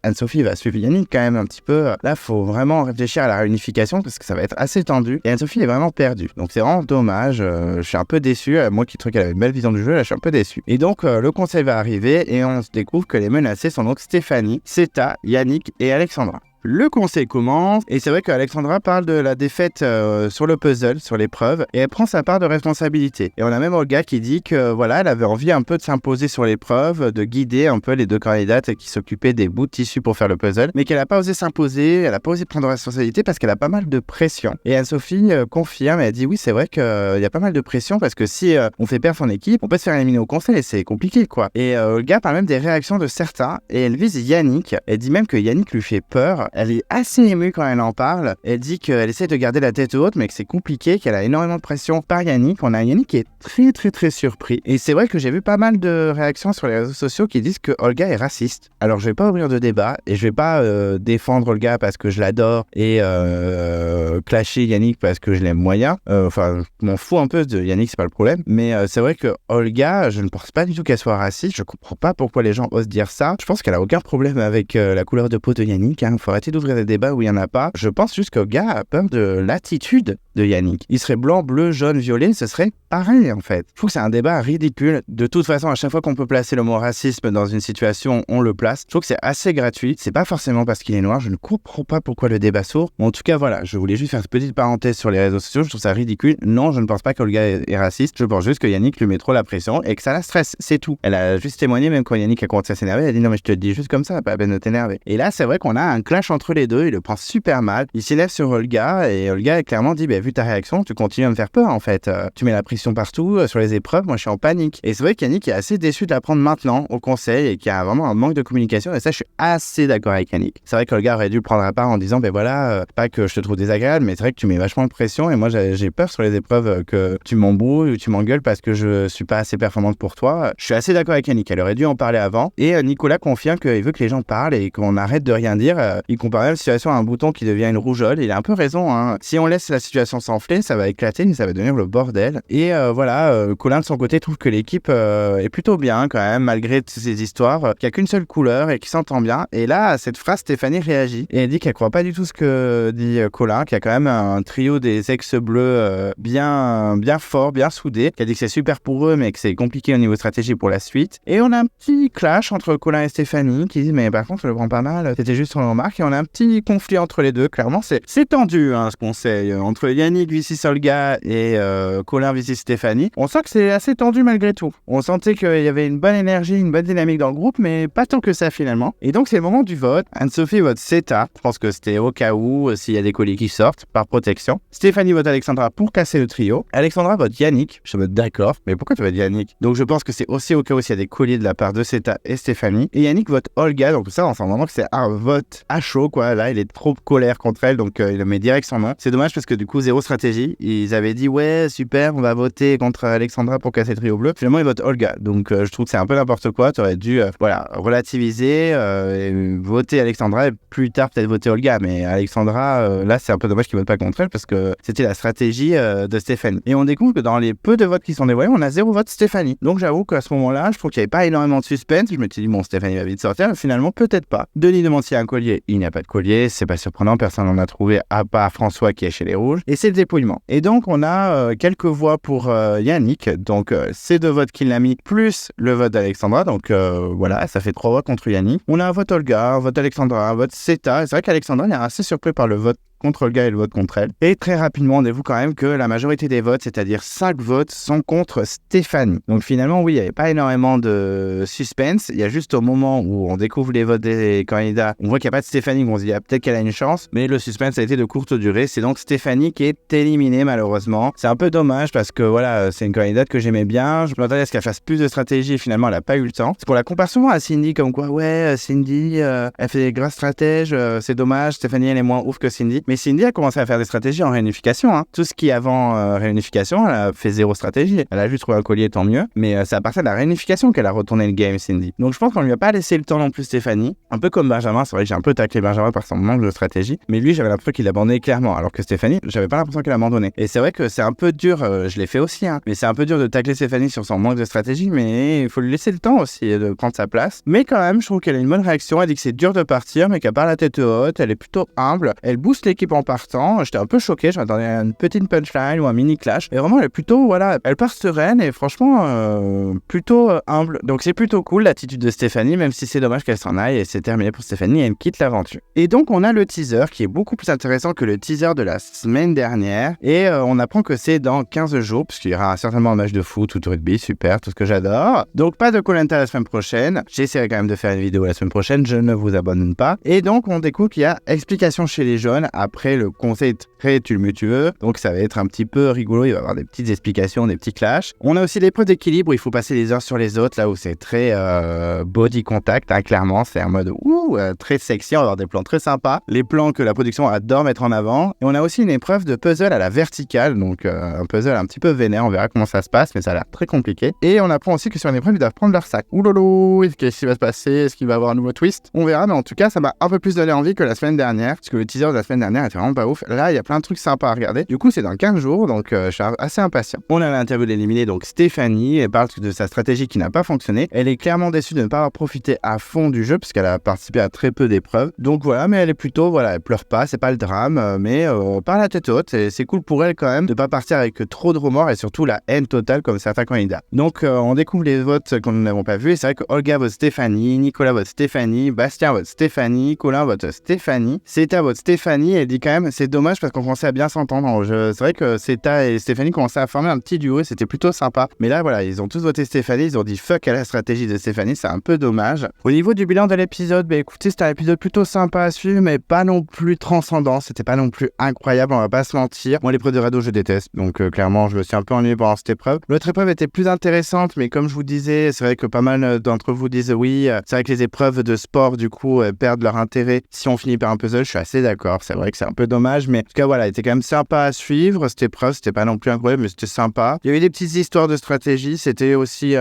Anne-Sophie va suivre Yannick quand même un petit peu. Là, faut vraiment réfléchir à la réunification parce que ça va être assez tendu. Et Anne-Sophie est vraiment perdue, donc c'est vraiment dommage. Je suis un peu déçu. Moi qui trouvais qu'elle avait une belle vision du jeu, là je suis un peu déçu. Et donc le conseil va arriver et on se découvre que les menacés sont donc Stéphanie, Seta, Yannick et Alexandra. Le conseil commence, et c'est vrai qu'Alexandra parle de la défaite sur le puzzle, sur l'épreuve, et elle prend sa part de responsabilité. Et on a même Olga qui dit que voilà, elle avait envie un peu de s'imposer sur l'épreuve, de guider un peu les 2 candidates qui s'occupaient des bouts de tissu pour faire le puzzle, mais qu'elle n'a pas osé s'imposer, elle n'a pas osé prendre responsabilité parce qu'elle a pas mal de pression. Et Anne-Sophie confirme, elle dit oui, c'est vrai qu'il y a pas mal de pression parce que si on fait perdre son équipe, on peut se faire éliminer au conseil et c'est compliqué quoi. Et Olga parle même des réactions de certains, et elle vise Yannick. Elle dit même que Yannick lui fait peur. Elle est assez émue quand elle en parle. Elle dit qu'elle essaie de garder la tête haute, mais que c'est compliqué, qu'elle a énormément de pression par Yannick. On a Yannick qui est très surpris. Et c'est vrai que j'ai vu pas mal de réactions sur les réseaux sociaux qui disent que Olga est raciste. Alors je vais pas ouvrir de débat et je vais pas défendre Olga parce que je l'adore et clasher Yannick parce que je l'aime moyen. Enfin, je m'en fous un peu de Yannick, c'est pas le problème. Mais c'est vrai que Olga, je ne pense pas du tout qu'elle soit raciste. Je comprends pas pourquoi les gens osent dire ça. Je pense qu'elle a aucun problème avec la couleur de peau de Yannick. Faut arrêter arrêter d'ouvrir des débats où il n'y en a pas. Je pense juste qu'Olga a peur de l'attitude de Yannick. Il serait blanc, bleu, jaune, violet, ce serait pareil en fait. Je trouve que c'est un débat ridicule. De toute façon, à chaque fois qu'on peut placer le mot racisme dans une situation, on le place. Je trouve que c'est assez gratuit. C'est pas forcément parce qu'il est noir. Je ne comprends pas pourquoi le débat s'ouvre. Mais en tout cas, voilà, je voulais juste faire cette petite parenthèse sur les réseaux sociaux. Je trouve ça ridicule. Non, je ne pense pas qu'Olga est raciste. Je pense juste que Yannick lui met trop la pression et que ça la stresse. C'est tout. Elle a juste témoigné, même quand Yannick a commencé à s'énerver. Elle a dit non, mais je te le dis juste comme ça, pas la peine de t'énerver. Et là, c'est vrai qu'on a un clash entre les deux. Il le prend super mal. Il s'élève sur Olga et Olga a clairement dit vu ta réaction, tu continues à me faire peur en fait. Tu mets la pression partout sur les épreuves. Moi, je suis en panique. Et c'est vrai qu'Yannick est assez déçu de la prendre maintenant au conseil et qu'il y a vraiment un manque de communication. Et ça, je suis assez d'accord avec Yannick. C'est vrai qu'Olga aurait dû le prendre à part en disant voilà, pas que je te trouve désagréable, mais c'est vrai que tu mets vachement de pression et moi, j'ai peur sur les épreuves que tu m'embrouilles ou tu m'engueules parce que je suis pas assez performante pour toi. Je suis assez d'accord avec Yannick. Elle aurait dû en parler avant. Et Nicolas confirme qu'il veut que les gens parlent et qu'on arrête de rien dire. Il compare la situation à un bouton qui devient une rougeole. Il a un peu raison. Si on laisse la situation s'enfler, ça va éclater et ça va devenir le bordel. Et Colin de son côté trouve que l'équipe est plutôt bien quand même, malgré toutes ces histoires, qu'il n'y a qu'une seule couleur et qui s'entend bien. Et là, à cette phrase, Stéphanie réagit. Et elle dit qu'elle croit pas du tout ce que dit Colin, qu'il y a quand même un trio des ex-bleus bien fort, bien soudé, qui a dit que c'est super pour eux, mais que c'est compliqué au niveau stratégie pour la suite. Et on a un petit clash entre Colin et Stéphanie qui disent mais par contre je le prends pas mal, c'était juste une remarque. Et on a un petit conflit entre les deux, clairement c'est tendu ce conseil entre Yannick vs Olga et Colin vs Stéphanie. On sent que c'est assez tendu malgré tout. On sentait qu'il y avait une bonne énergie, une bonne dynamique dans le groupe, mais pas tant que ça finalement. Et donc c'est le moment du vote. Anne-Sophie vote Zeta, je pense que c'était au cas où s'il y a des colis qui sortent par protection. Stéphanie vote Alexandra pour casser le trio. Alexandra vote Yannick, je me d'accord, mais pourquoi tu votes Yannick? Donc je pense que c'est aussi au cas où s'il y a des colliers de la part de Zeta et Stéphanie. Et Yannick vote Olga, donc ça on sent vraiment que c'est un vote à chaud quoi. Là il est trop colère contre elle, donc il le met direct son nom. C'est dommage parce que du coup zéro stratégie. Ils avaient dit ouais super on va voter contre Alexandra pour casser le trio bleu. Finalement ils votent Olga, donc je trouve que c'est un peu n'importe quoi. Tu aurais dû relativiser et voter Alexandra et plus tard peut-être voter Olga, mais Alexandra là c'est un peu dommage qu'ils votent pas contre elle parce que c'était la stratégie de Stéphanie. Et on découvre que dans les peu de votes qui sont dévoilés, on a 0 vote Stéphanie. Donc j'avoue qu'à ce moment-là, je trouve qu'il n'y avait pas énormément de suspense. Je me suis dit bon Stéphanie va vite sortir, mais finalement peut-être pas. Denis demande s'il y a un collier, il n'y a pas de collier, c'est pas surprenant, personne n'en a trouvé à part François qui est chez les rouges. Et c'est le dépouillement. Et donc on a quelques voix pour Yannick, donc c'est 2 votes qu'il a mis, plus le vote d'Alexandra, donc voilà, ça fait 3 voix contre Yannick. On a un vote Olga, un vote Alexandra, un vote Zeta. C'est vrai qu'Alexandra est assez surpris par le vote contre Olga et le vote contre elle. Et très rapidement, on découvre quand même que la majorité des votes, c'est-à-dire 5 votes, sont contre Stéphanie. Donc finalement, oui, il n'y avait pas énormément de suspense. Il y a juste au moment où on découvre les votes des candidats, on voit qu'il n'y a pas de Stéphanie, on se dit peut-être qu'elle a une chance, mais le suspense a été de courte durée. C'est donc Stéphanie qui est éliminée malheureusement. C'est un peu dommage parce que voilà, c'est une candidate que j'aimais bien. Je m'attendais à ce qu'elle fasse plus de stratégie et finalement, elle n'a pas eu le temps. C'est pour la compare souvent à Cindy, comme quoi, ouais, Cindy, elle fait des grosses stratèges, c'est dommage, Stéphanie, elle est moins ouf que Cindy. Mais Cindy a commencé à faire des stratégies en réunification. Tout ce qui est avant réunification, elle a fait 0 stratégie. Elle a juste trouvé un collier, tant mieux. Mais c'est à partir de la réunification qu'elle a retourné le game, Cindy. Donc je pense qu'on lui a pas laissé le temps non plus, Stéphanie. Un peu comme Benjamin, c'est vrai que j'ai un peu taclé Benjamin par son manque de stratégie. Mais lui, j'avais l'impression qu'il abandonnait clairement. Alors que Stéphanie, j'avais pas l'impression qu'elle abandonnait. Et c'est vrai que c'est un peu dur, je l'ai fait aussi. Mais c'est un peu dur de tacler Stéphanie sur son manque de stratégie. Mais il faut lui laisser le temps aussi de prendre sa place. Mais quand même, je trouve qu'elle a une bonne réaction. Elle dit que c'est dur de partir, mais qu'elle part la tête haute. Elle est plutôt humble. Elle booste l'équipe en partant. J'étais un peu choqué, je m'attendais à une petite punchline ou un mini clash. Et vraiment, elle est plutôt, voilà, elle part sereine et franchement, plutôt humble. Donc c'est plutôt cool l'attitude de Stéphanie, même si c'est dommage qu'elle s'en aille et c'est terminé pour Stéphanie et elle quitte l'aventure. Et donc on a le teaser qui est beaucoup plus intéressant que le teaser de la semaine dernière. Et on apprend que c'est dans 15 jours, puisqu'il y aura certainement un match de foot ou de rugby, super, tout ce que j'adore. Donc pas de Koh-Lanta la semaine prochaine. J'essaierai quand même de faire une vidéo la semaine prochaine, je ne vous abandonne pas. Et donc on découvre qu'il y a explication chez les jeunes après le conseil très tumultueux. Donc ça va être un petit peu rigolo, il va y avoir des petites explications, des petits clashs. On a aussi l'épreuve d'équilibre où il faut passer les heures sur les autres, là où c'est très body contact, clairement, c'est un mode très sexy, on va avoir des plans très sympas, les plans que la production adore mettre en avant. Et on a aussi une épreuve de puzzle à la verticale, donc un puzzle un petit peu vénère, on verra comment ça se passe, mais ça a l'air très compliqué. Et on apprend aussi que sur une épreuve, ils doivent prendre leur sac. Oulolo, qu'est-ce qui va se passer? Est-ce qu'il va y avoir un nouveau twist? On verra, mais en tout cas, ça m'a un peu plus donné envie que la semaine dernière, parce que le teaser de la semaine dernière dernière était vraiment pas ouf. Là, il y a plein de trucs sympas à regarder. Du coup, c'est dans 15 jours, donc je suis assez impatient. On a l'interview d'éliminer donc Stéphanie. Elle parle de sa stratégie qui n'a pas fonctionné. Elle est clairement déçue de ne pas avoir profité à fond du jeu, puisqu'elle a participé à très peu d'épreuves. Donc voilà, mais elle est plutôt, voilà, elle pleure pas, c'est pas le drame, mais par la tête haute. Et c'est cool pour elle quand même de pas partir avec trop de remords et surtout la haine totale comme certains candidats. Donc on découvre les votes que nous n'avons pas vus. Et c'est vrai que Olga vote Stéphanie, Nicolas vote Stéphanie, Bastien vote Stéphanie, Colin vote Stéphanie, Ceta vote Stéphanie. Elle dit quand même, c'est dommage parce qu'on commençait à bien s'entendre. C'est vrai que Ceta et Stéphanie commençaient à former un petit duo et c'était plutôt sympa. Mais là, voilà, ils ont tous voté Stéphanie, ils ont dit fuck à la stratégie de Stéphanie, c'est un peu dommage. Au niveau du bilan de l'épisode, écoutez, c'était un épisode plutôt sympa à suivre, mais pas non plus transcendant. C'était pas non plus incroyable, on va pas se mentir. Moi, l'épreuve de radeau, je déteste, donc clairement, je me suis un peu ennuyé pendant cette épreuve. L'autre épreuve était plus intéressante, mais comme je vous disais, c'est vrai que pas mal d'entre vous disent oui, c'est vrai que les épreuves de sport, du coup, perdent leur intérêt si on finit par un puzzle. Je suis assez d'accord, c'est vrai que c'est un peu dommage, mais en tout cas, voilà, elle était quand même sympa à suivre. Cette épreuve, c'était pas non plus incroyable, mais c'était sympa. Il y avait des petites histoires de stratégie, c'était aussi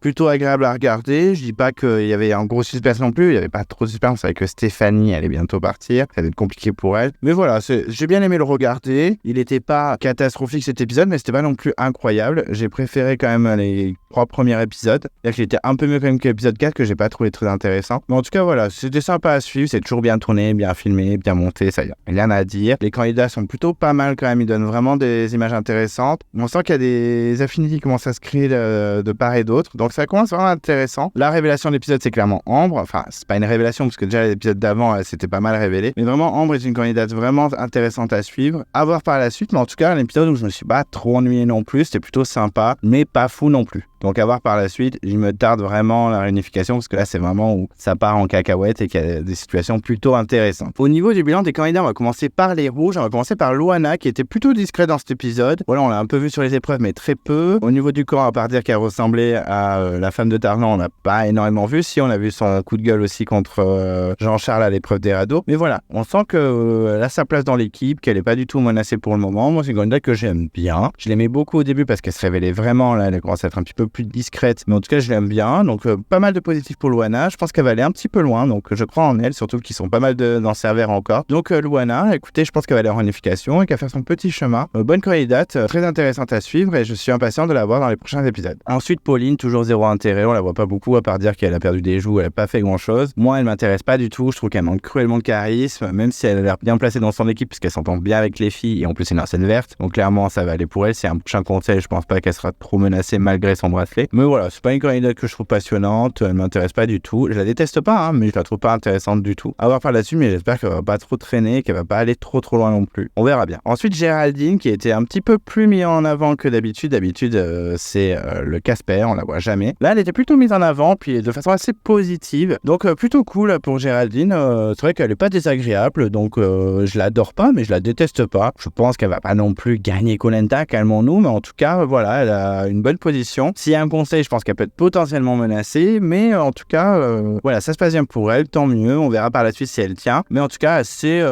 plutôt agréable à regarder. Je dis pas qu'il y avait un gros suspense non plus, il y avait pas trop de suspense, c'est vrai que Stéphanie allait bientôt partir, ça va être compliqué pour elle. Mais voilà, j'ai bien aimé le regarder. Il était pas catastrophique cet épisode, mais c'était pas non plus incroyable. J'ai préféré quand même les 3 premiers épisodes. C'est-à-dire qu'il était un peu mieux quand même que l'épisode 4 que j'ai pas trouvé très intéressant. Mais en tout cas, voilà, c'était sympa à suivre, c'est toujours bien tourné, bien filmé, bien monté, ça y a rien à dire. Les candidats sont plutôt pas mal quand même, ils donnent vraiment des images intéressantes. On sent qu'il y a des affinités qui commencent à se créer de part et d'autre, donc ça commence vraiment intéressant. La révélation de l'épisode, c'est clairement Ambre. Enfin, c'est pas une révélation parce que déjà l'épisode d'avant, c'était pas mal révélé. Mais vraiment, Ambre est une candidate vraiment intéressante à suivre, à voir par la suite. Mais en tout cas, l'épisode où je me suis pas trop ennuyé non plus, c'était plutôt sympa, mais pas fou non plus. Donc à voir par la suite, il me tarde vraiment la réunification parce que là c'est vraiment où ça part en cacahuète et qu'il y a des situations plutôt intéressantes. Au niveau du bilan des candidats, on va commencer par les rouges, on va commencer par Loana qui était plutôt discret dans cet épisode. Voilà, on l'a un peu vu sur les épreuves mais très peu. Au niveau du corps, à part dire qu'elle ressemblait à la femme de Tarnan, on n'a pas énormément vu. Si, on a vu son coup de gueule aussi contre Jean-Charles à l'épreuve des radeaux. Mais voilà, on sent qu'elle a sa place dans l'équipe, qu'elle est pas du tout menacée pour le moment. Moi c'est une candidate que j'aime bien. Je l'aimais beaucoup au début parce qu'elle se révélait vraiment, là elle a commencé à être un petit peu plus discrète, mais en tout cas je l'aime bien, donc pas mal de positifs pour Loana. Je pense qu'elle va aller un petit peu loin, donc je crois en elle, surtout qu'ils sont pas mal dans serveur encore. Donc Loana, écoutez, je pense qu'elle va aller en réunification et qu'elle va faire son petit chemin. Bonne candidate, très intéressante à suivre et je suis impatient de la voir dans les prochains épisodes. Ensuite Pauline, toujours zéro intérêt, on la voit pas beaucoup à part dire qu'elle a perdu des joues, elle a pas fait grand chose. Moi elle m'intéresse pas du tout, je trouve qu'elle manque cruellement de charisme, même si elle a l'air bien placée dans son équipe puisqu'elle s'entend bien avec les filles et en plus c'est une ancienne verte, donc clairement ça va aller pour elle. C'est un prochain conseil, je pense pas qu'elle sera trop menacée malgré son bracelet. Mais voilà, c'est pas une candidate que je trouve passionnante, elle m'intéresse pas du tout. Je la déteste pas, mais je la trouve pas intéressante du tout. À voir par là-dessus, mais j'espère qu'elle va pas trop traîner, qu'elle va pas aller trop loin non plus. On verra bien. Ensuite, Géraldine, qui était un petit peu plus mise en avant que d'habitude. D'habitude, c'est le Casper, on la voit jamais. Là, elle était plutôt mise en avant, puis de façon assez positive. Donc, plutôt cool pour Géraldine. C'est vrai qu'elle est pas désagréable, donc je l'adore pas, mais je la déteste pas. Je pense qu'elle va pas non plus gagner Koh Lanta, calmons-nous, mais en tout cas, voilà, elle a une bonne position. S'il y a un conseil, je pense qu'elle peut être potentiellement menacée, mais en tout cas, voilà, ça se passe bien pour elle, tant mieux. On verra par la suite si elle tient, mais en tout cas, assez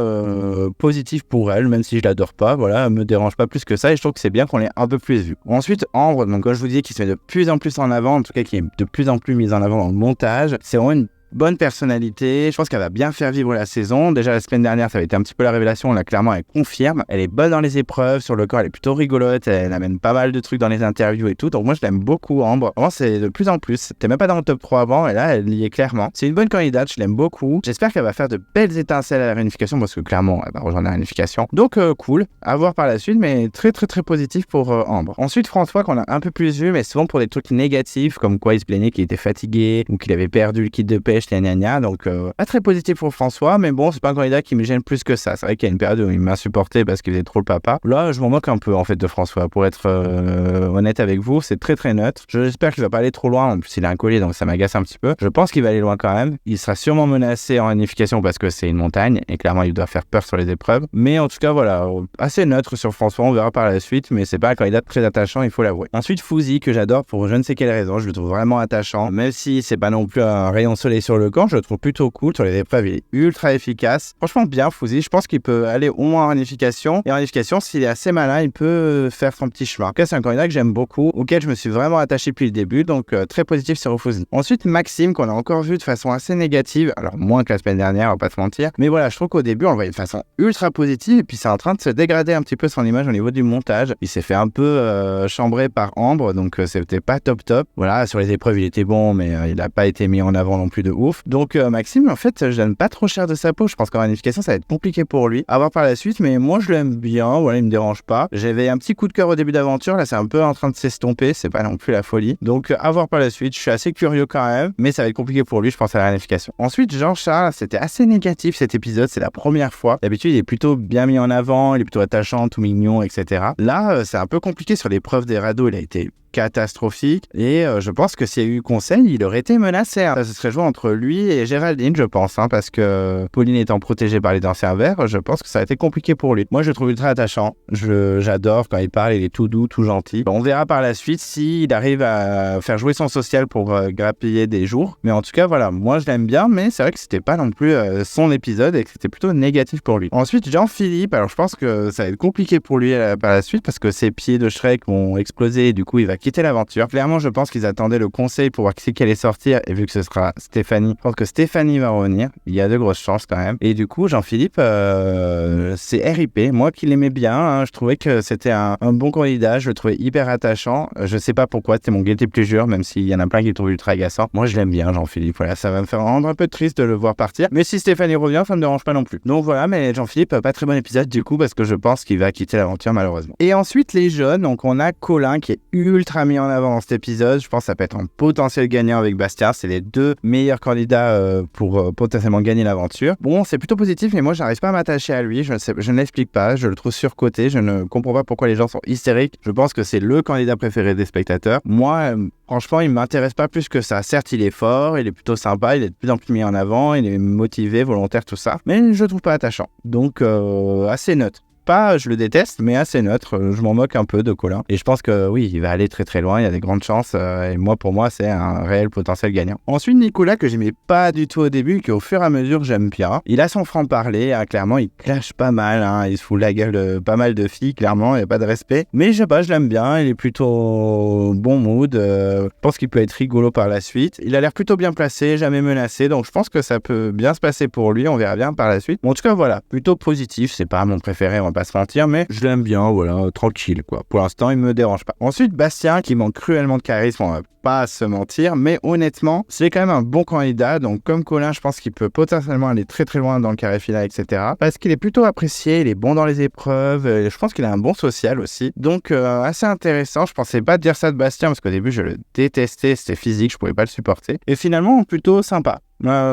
positif pour elle, même si je l'adore pas. Voilà, elle me dérange pas plus que ça, et je trouve que c'est bien qu'on l'ait un peu plus vue. Ensuite, Ambre, donc comme je vous disais, qui se met de plus en plus en avant, en tout cas, qui est de plus en plus mise en avant dans le montage. C'est vraiment une bonne personnalité, je pense qu'elle va bien faire vivre la saison. Déjà la semaine dernière ça avait été un petit peu la révélation, là clairement elle confirme, elle est bonne dans les épreuves, sur le corps elle est plutôt rigolote, elle amène pas mal de trucs dans les interviews et tout, donc moi je l'aime beaucoup Ambre, vraiment c'est de plus en plus, c'était même pas dans le top 3 avant et là elle y est clairement, c'est une bonne candidate, je l'aime beaucoup, j'espère qu'elle va faire de belles étincelles à la réunification parce que clairement elle va rejoindre la réunification, donc cool, à voir par la suite, mais très positif pour Ambre. Ensuite François qu'on a un peu plus vu, mais souvent pour des trucs négatifs comme quoi il se plaignait qu'il était fatigué ou qu'il avait perdu le kit de pêche, donc pas très positif pour François, mais bon c'est pas un candidat qui me gêne plus que ça. C'est vrai qu'il y a une période où il m'a supporté parce qu'il faisait trop le papa. Là je m'en moque un peu en fait de François, pour être honnête avec vous, c'est très neutre. J'espère qu'il va pas aller trop loin, en plus il a un collier donc ça m'agace un petit peu. Je pense qu'il va aller loin quand même, il sera sûrement menacé en réunification parce que c'est une montagne et clairement il doit faire peur sur les épreuves, mais en tout cas voilà, assez neutre sur François, on verra par la suite, mais c'est pas un candidat très attachant, il faut l'avouer. Ensuite Fouzi que j'adore pour je ne sais quelle raison, je le trouve vraiment attachant, même si c'est pas non plus un rayon de soleil sur le camp, je le trouve plutôt cool. Sur les épreuves, il est ultra efficace. Franchement, bien, Fouzi. Je pense qu'il peut aller au moins en réunification. Et en réunification, s'il est assez malin, il peut faire son petit chemin. En tout cas, c'est un candidat que j'aime beaucoup, auquel je me suis vraiment attaché depuis le début. Donc, très positif sur Fouzi. Ensuite, Maxime, qu'on a encore vu de façon assez négative. Alors, moins que la semaine dernière, on va pas se mentir. Mais voilà, je trouve qu'au début, on le voyait de façon ultra positive. Et puis, c'est en train de se dégrader un petit peu son image au niveau du montage. Il s'est fait un peu chambrer par Ambre. Donc, c'était pas top. Voilà, sur les épreuves, il était bon, mais il n'a pas été mis en avant non plus de ouf. Donc, Maxime, en fait, je donne pas trop cher de sa peau. Je pense qu'en réunification, ça va être compliqué pour lui à voir par la suite. Mais moi, je l'aime bien. Voilà, il me dérange pas. J'avais un petit coup de cœur au début d'aventure. Là, c'est un peu en train de s'estomper. C'est pas non plus la folie. Donc, à voir par la suite. Je suis assez curieux quand même. Mais ça va être compliqué pour lui, je pense, à la réunification. Ensuite, Jean-Charles, c'était assez négatif cet épisode. C'est la première fois. D'habitude, il est plutôt bien mis en avant. Il est plutôt attachant, tout mignon, etc. Là, c'est un peu compliqué sur l'épreuve des radeaux. Il a été catastrophique et je pense que s'il y a eu conseil, il aurait été menacé. Ça se serait joué entre lui et Géraldine, je pense, parce que Pauline étant protégée par les danseurs verts, je pense que ça a été compliqué pour lui. Moi, je le trouve ultra attachant. J'adore quand il parle, il est tout doux, tout gentil. On verra par la suite s'il arrive à faire jouer son social pour grappiller des jours. Mais en tout cas, voilà, moi je l'aime bien, mais c'est vrai que c'était pas non plus son épisode et que c'était plutôt négatif pour lui. Ensuite, Jean-Philippe, alors je pense que ça va être compliqué pour lui par la suite parce que ses pieds de Shrek vont exploser et du coup, il va quitter l'aventure. Clairement, je pense qu'ils attendaient le conseil pour voir qui c'est qui allait sortir et vu que ce sera Stéphanie, je pense que Stéphanie va revenir. Il y a de grosses chances quand même. Et du coup, Jean-Philippe, c'est RIP. Moi qui l'aimais bien, je trouvais que c'était un bon candidat. Je le trouvais hyper attachant. Je sais pas pourquoi, c'était mon guilty pleasure, même s'il y en a plein qui le trouvent ultra agaçant. Moi, je l'aime bien, Jean-Philippe. Voilà, ça va me faire rendre un peu triste de le voir partir. Mais si Stéphanie revient, ça me dérange pas non plus. Donc voilà, mais Jean-Philippe, pas très bon épisode du coup, parce que je pense qu'il va quitter l'aventure malheureusement. Et ensuite, les jeunes, donc on a Colin qui est ultra mis en avant dans cet épisode. Je pense que ça peut être un potentiel gagnant avec Bastien. C'est les deux meilleurs candidats pour potentiellement gagner l'aventure. Bon, c'est plutôt positif, mais moi, j'arrive pas à m'attacher à lui. Je ne l'explique pas. Je le trouve surcoté. Je ne comprends pas pourquoi les gens sont hystériques. Je pense que c'est le candidat préféré des spectateurs. Moi, franchement, il m'intéresse pas plus que ça. Certes, il est fort, il est plutôt sympa, il est de plus en plus mis en avant, il est motivé, volontaire, tout ça. Mais je le trouve pas attachant. Donc, assez neutre. Pas, je le déteste, mais assez neutre. Je m'en moque un peu de Colin. Et je pense que oui, il va aller très très loin. Il y a des grandes chances. Et moi, pour moi, c'est un réel potentiel gagnant. Ensuite, Nicolas, que j'aimais pas du tout au début, qu'au fur et à mesure, j'aime bien. Il a son franc-parler. Clairement, il clash pas mal. Il se fout la gueule de pas mal de filles. Clairement, il n'y a pas de respect. Mais je sais pas, je l'aime bien. Il est plutôt bon mood. Je pense qu'il peut être rigolo par la suite. Il a l'air plutôt bien placé, jamais menacé. Donc, je pense que ça peut bien se passer pour lui. On verra bien par la suite. Bon, en tout cas, voilà. Plutôt positif. C'est pas mon préféré, on va pas se mentir, mais je l'aime bien, voilà, tranquille, quoi. Pour l'instant, il me dérange pas. Ensuite, Bastien, qui manque cruellement de charisme, on va pas se mentir, mais honnêtement, c'est quand même un bon candidat. Donc, comme Colin, je pense qu'il peut potentiellement aller très très loin dans le carré final, etc. Parce qu'il est plutôt apprécié, il est bon dans les épreuves, je pense qu'il a un bon social aussi. Donc, assez intéressant. Je pensais pas dire ça de Bastien, parce qu'au début, je le détestais, c'était physique, je pouvais pas le supporter. Et finalement, plutôt sympa.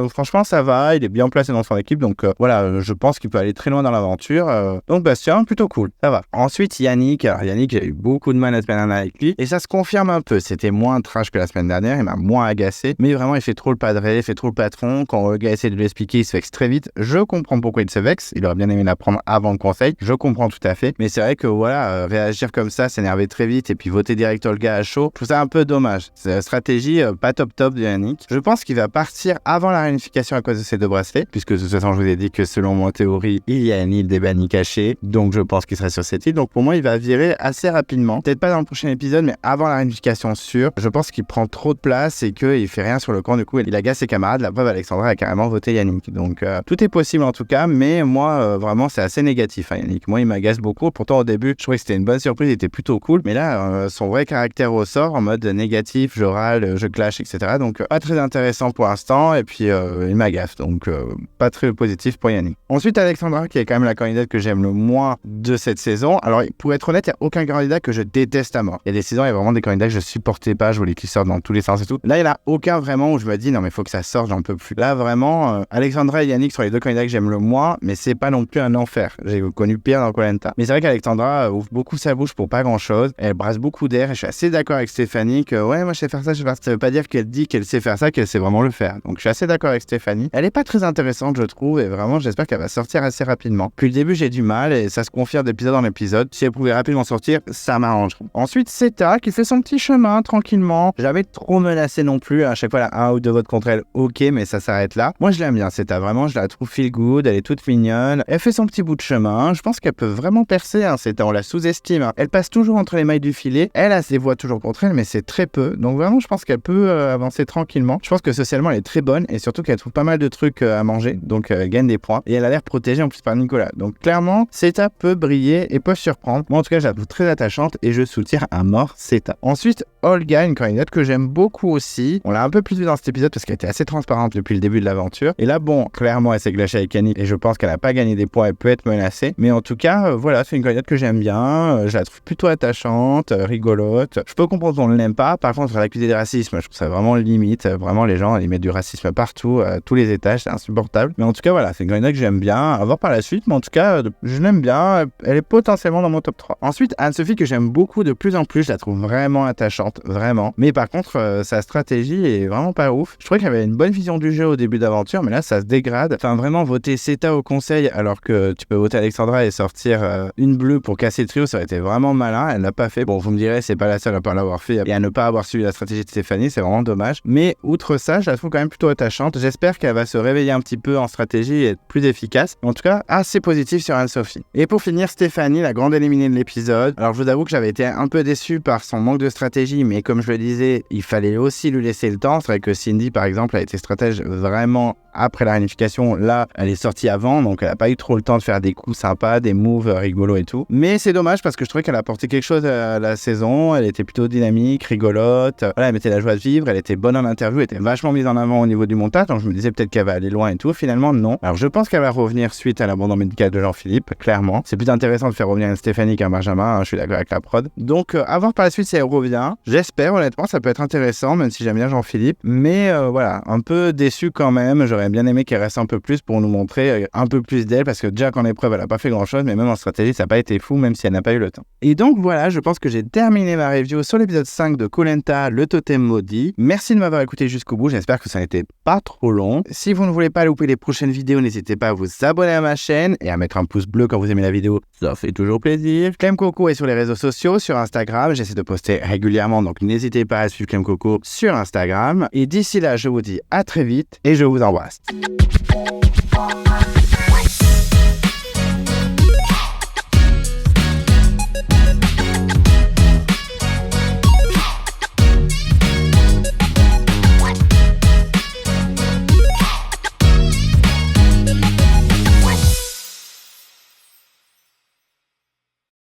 Franchement, ça va, il est bien placé dans son équipe, donc voilà, je pense qu'il peut aller très loin dans l'aventure. Donc Bastien, plutôt cool, ça va. Ensuite, Yannick. Alors Yannick, j'ai eu beaucoup de mal la semaine dernière avec lui, et ça se confirme un peu. C'était moins trash que la semaine dernière, il m'a moins agacé, mais vraiment, il fait trop le padré, il fait trop le patron. Quand le gars essaie de lui expliquer, il se vexe très vite. Je comprends pourquoi il se vexe, il aurait bien aimé l'apprendre avant le conseil, je comprends tout à fait, mais c'est vrai que voilà, réagir comme ça, s'énerver très vite, et puis voter direct le gars à chaud, je trouve ça un peu dommage. C'est la stratégie pas top de Yannick. Je pense qu'il va partir avant la réunification à cause de ces deux bracelets, puisque de toute façon je vous ai dit que selon mon théorie, il y a une île des bannis cachée, donc je pense qu'il serait sur cette île. Donc pour moi, il va virer assez rapidement, peut-être pas dans le prochain épisode, mais avant la réunification sûre. Je pense qu'il prend trop de place et qu'il fait rien sur le camp, du coup il agace ses camarades. La preuve, Alexandra a carrément voté Yannick, donc tout est possible en tout cas, mais moi vraiment c'est assez négatif, Yannick. Moi il m'agace beaucoup. Pourtant au début je trouvais que c'était une bonne surprise, il était plutôt cool, mais là son vrai caractère ressort en mode négatif, je râle, je clash, etc. Donc pas très intéressant pour l'instant, et puis il m'agace, donc pas très positif pour Yannick. Ensuite, Alexandra, qui est quand même la candidate que j'aime le moins de cette saison. Alors, pour être honnête, il n'y a aucun candidat que je déteste à mort. Il y a des saisons, il y a vraiment des candidats que je supportais pas, je voulais qu'ils sortent dans tous les sens et tout. Là, il n'y en a aucun vraiment où je me dis, non, mais il faut que ça sorte, j'en peux plus. Là, vraiment, Alexandra et Yannick sont les deux candidats que j'aime le moins, mais c'est pas non plus un enfer. J'ai connu pire dans Koh Lanta. Mais c'est vrai qu'Alexandra ouvre beaucoup sa bouche pour pas grand chose. Elle brasse beaucoup d'air, et je suis assez d'accord avec Stéphanie que, ouais, moi je sais faire ça, je sais faire ça. Ça veut pas dire qu'elle dit qu'elle sait faire ça, qu'elle sait vraiment le faire. Donc, je suis assez d'accord avec Stéphanie. Elle est pas très intéressante, je trouve, et vraiment, j'espère qu'elle va sortir assez rapidement. Puis le début, j'ai du mal, et ça se confirme d'épisode en épisode. Si elle pouvait rapidement sortir, ça m'arrange. Ensuite, Seta, qui fait son petit chemin, tranquillement. Jamais trop menacée non plus. À chaque fois, elle a un ou deux votes contre elle, ok, mais ça s'arrête là. Moi, je l'aime bien, Seta. Vraiment, je la trouve feel good, elle est toute mignonne. Elle fait son petit bout de chemin. Je pense qu'elle peut vraiment percer, hein, Seta. On la sous-estime. Elle passe toujours entre les mailles du filet. Elle a ses voix toujours contre elle, mais c'est très peu. Donc vraiment, je pense qu'elle peut avancer tranquillement. Je pense que socialement, elle est très bonne et surtout qu'elle trouve pas mal de trucs à manger. Donc, elle gagne des points. Et elle a l'air protégée en plus par Nicolas. Donc, clairement, Seta peut briller et peut surprendre. Moi, en tout cas, je la trouve très attachante et je soutiens à mort Seta. Ensuite, Olga, une candidate que j'aime beaucoup aussi. On l'a un peu plus vu dans cet épisode parce qu'elle était assez transparente depuis le début de l'aventure. Et là, bon, clairement, elle s'est glachée avec Annie et je pense qu'elle n'a pas gagné des points. Elle peut être menacée. Mais en tout cas, voilà, c'est une candidate que j'aime bien. Je la trouve plutôt attachante, rigolote. Je peux comprendre qu'on ne l'aime pas. Par contre, l'accuser de racisme, je trouve ça vraiment limite. Vraiment, les gens, ils mettent du racisme partout, à tous les étages. C'est insupportable. Mais en tout cas, voilà, c'est une candidate que j'aime bien. À voir par la suite. Mais en tout cas, je l'aime bien. Elle est potentiellement dans mon top 3. Ensuite, Anne-Sophie, que j'aime beaucoup de plus en plus. Je la trouve vraiment attachante. Vraiment. Mais par contre, sa stratégie est vraiment pas ouf. Je trouvais qu'elle avait une bonne vision du jeu au début d'aventure. Mais là, ça se dégrade. Enfin, vraiment, voter Seta au conseil alors que tu peux voter Alexandra et sortir une bleue pour casser le trio, ça aurait été vraiment malin. Elle l'a pas fait. Bon, vous me direz, c'est pas la seule à pas l'avoir fait et à ne pas avoir suivi la stratégie de Stéphanie. C'est vraiment dommage. Mais outre ça, je la trouve quand même plutôt attachante. J'espère qu'elle va se réveiller un petit peu en stratégie et être plus efficace. En tout cas, assez positif sur Anne-Sophie. Et pour finir, Stéphanie, la grande éliminée de l'épisode. Alors, je vous avoue que j'avais été un peu déçu par son manque de stratégie, mais comme je le disais, il fallait aussi lui laisser le temps. C'est vrai que Cindy, par exemple, a été stratège vraiment après la réunification. Là, elle est sortie avant, donc elle a pas eu trop le temps de faire des coups sympas, des moves rigolos et tout. Mais c'est dommage parce que je trouvais qu'elle a apporté quelque chose à la saison. Elle était plutôt dynamique, rigolote. Voilà, elle mettait la joie de vivre. Elle était bonne en interview, elle était vachement mise en avant au niveau du montage. Donc je me disais peut-être qu'elle va aller loin et tout. Finalement, non. Alors je pense qu'elle va revenir suite à l'abandon médical de Jean-Philippe, clairement. C'est plus intéressant de faire revenir une Stéphanie qu'un Benjamin. Je suis d'accord avec la prod. Donc à voir par la suite si elle revient. J'espère, honnêtement, ça peut être intéressant, même si j'aime bien Jean-Philippe. Mais voilà, un peu déçu quand même. J'aurais bien aimé qu'elle reste un peu plus pour nous montrer un peu plus d'elle, parce que déjà qu'en épreuve, elle a pas fait grand-chose, mais même en stratégie, ça n'a pas été fou, même si elle n'a pas eu le temps. Et donc voilà, je pense que j'ai terminé ma review sur l'épisode 5 de Koh Lanta, le totem maudit. Merci de m'avoir écouté jusqu'au bout, j'espère que ça n'était pas trop long. Si vous ne voulez pas louper les prochaines vidéos, n'hésitez pas à vous abonner à ma chaîne et à mettre un pouce bleu quand vous aimez la vidéo, ça fait toujours plaisir. Clem Coco est sur les réseaux sociaux, sur Instagram, j'essaie de poster régulièrement, donc n'hésitez pas à suivre Clem Coco sur Instagram. Et d'ici là, je vous dis à très vite et je vous embrasse.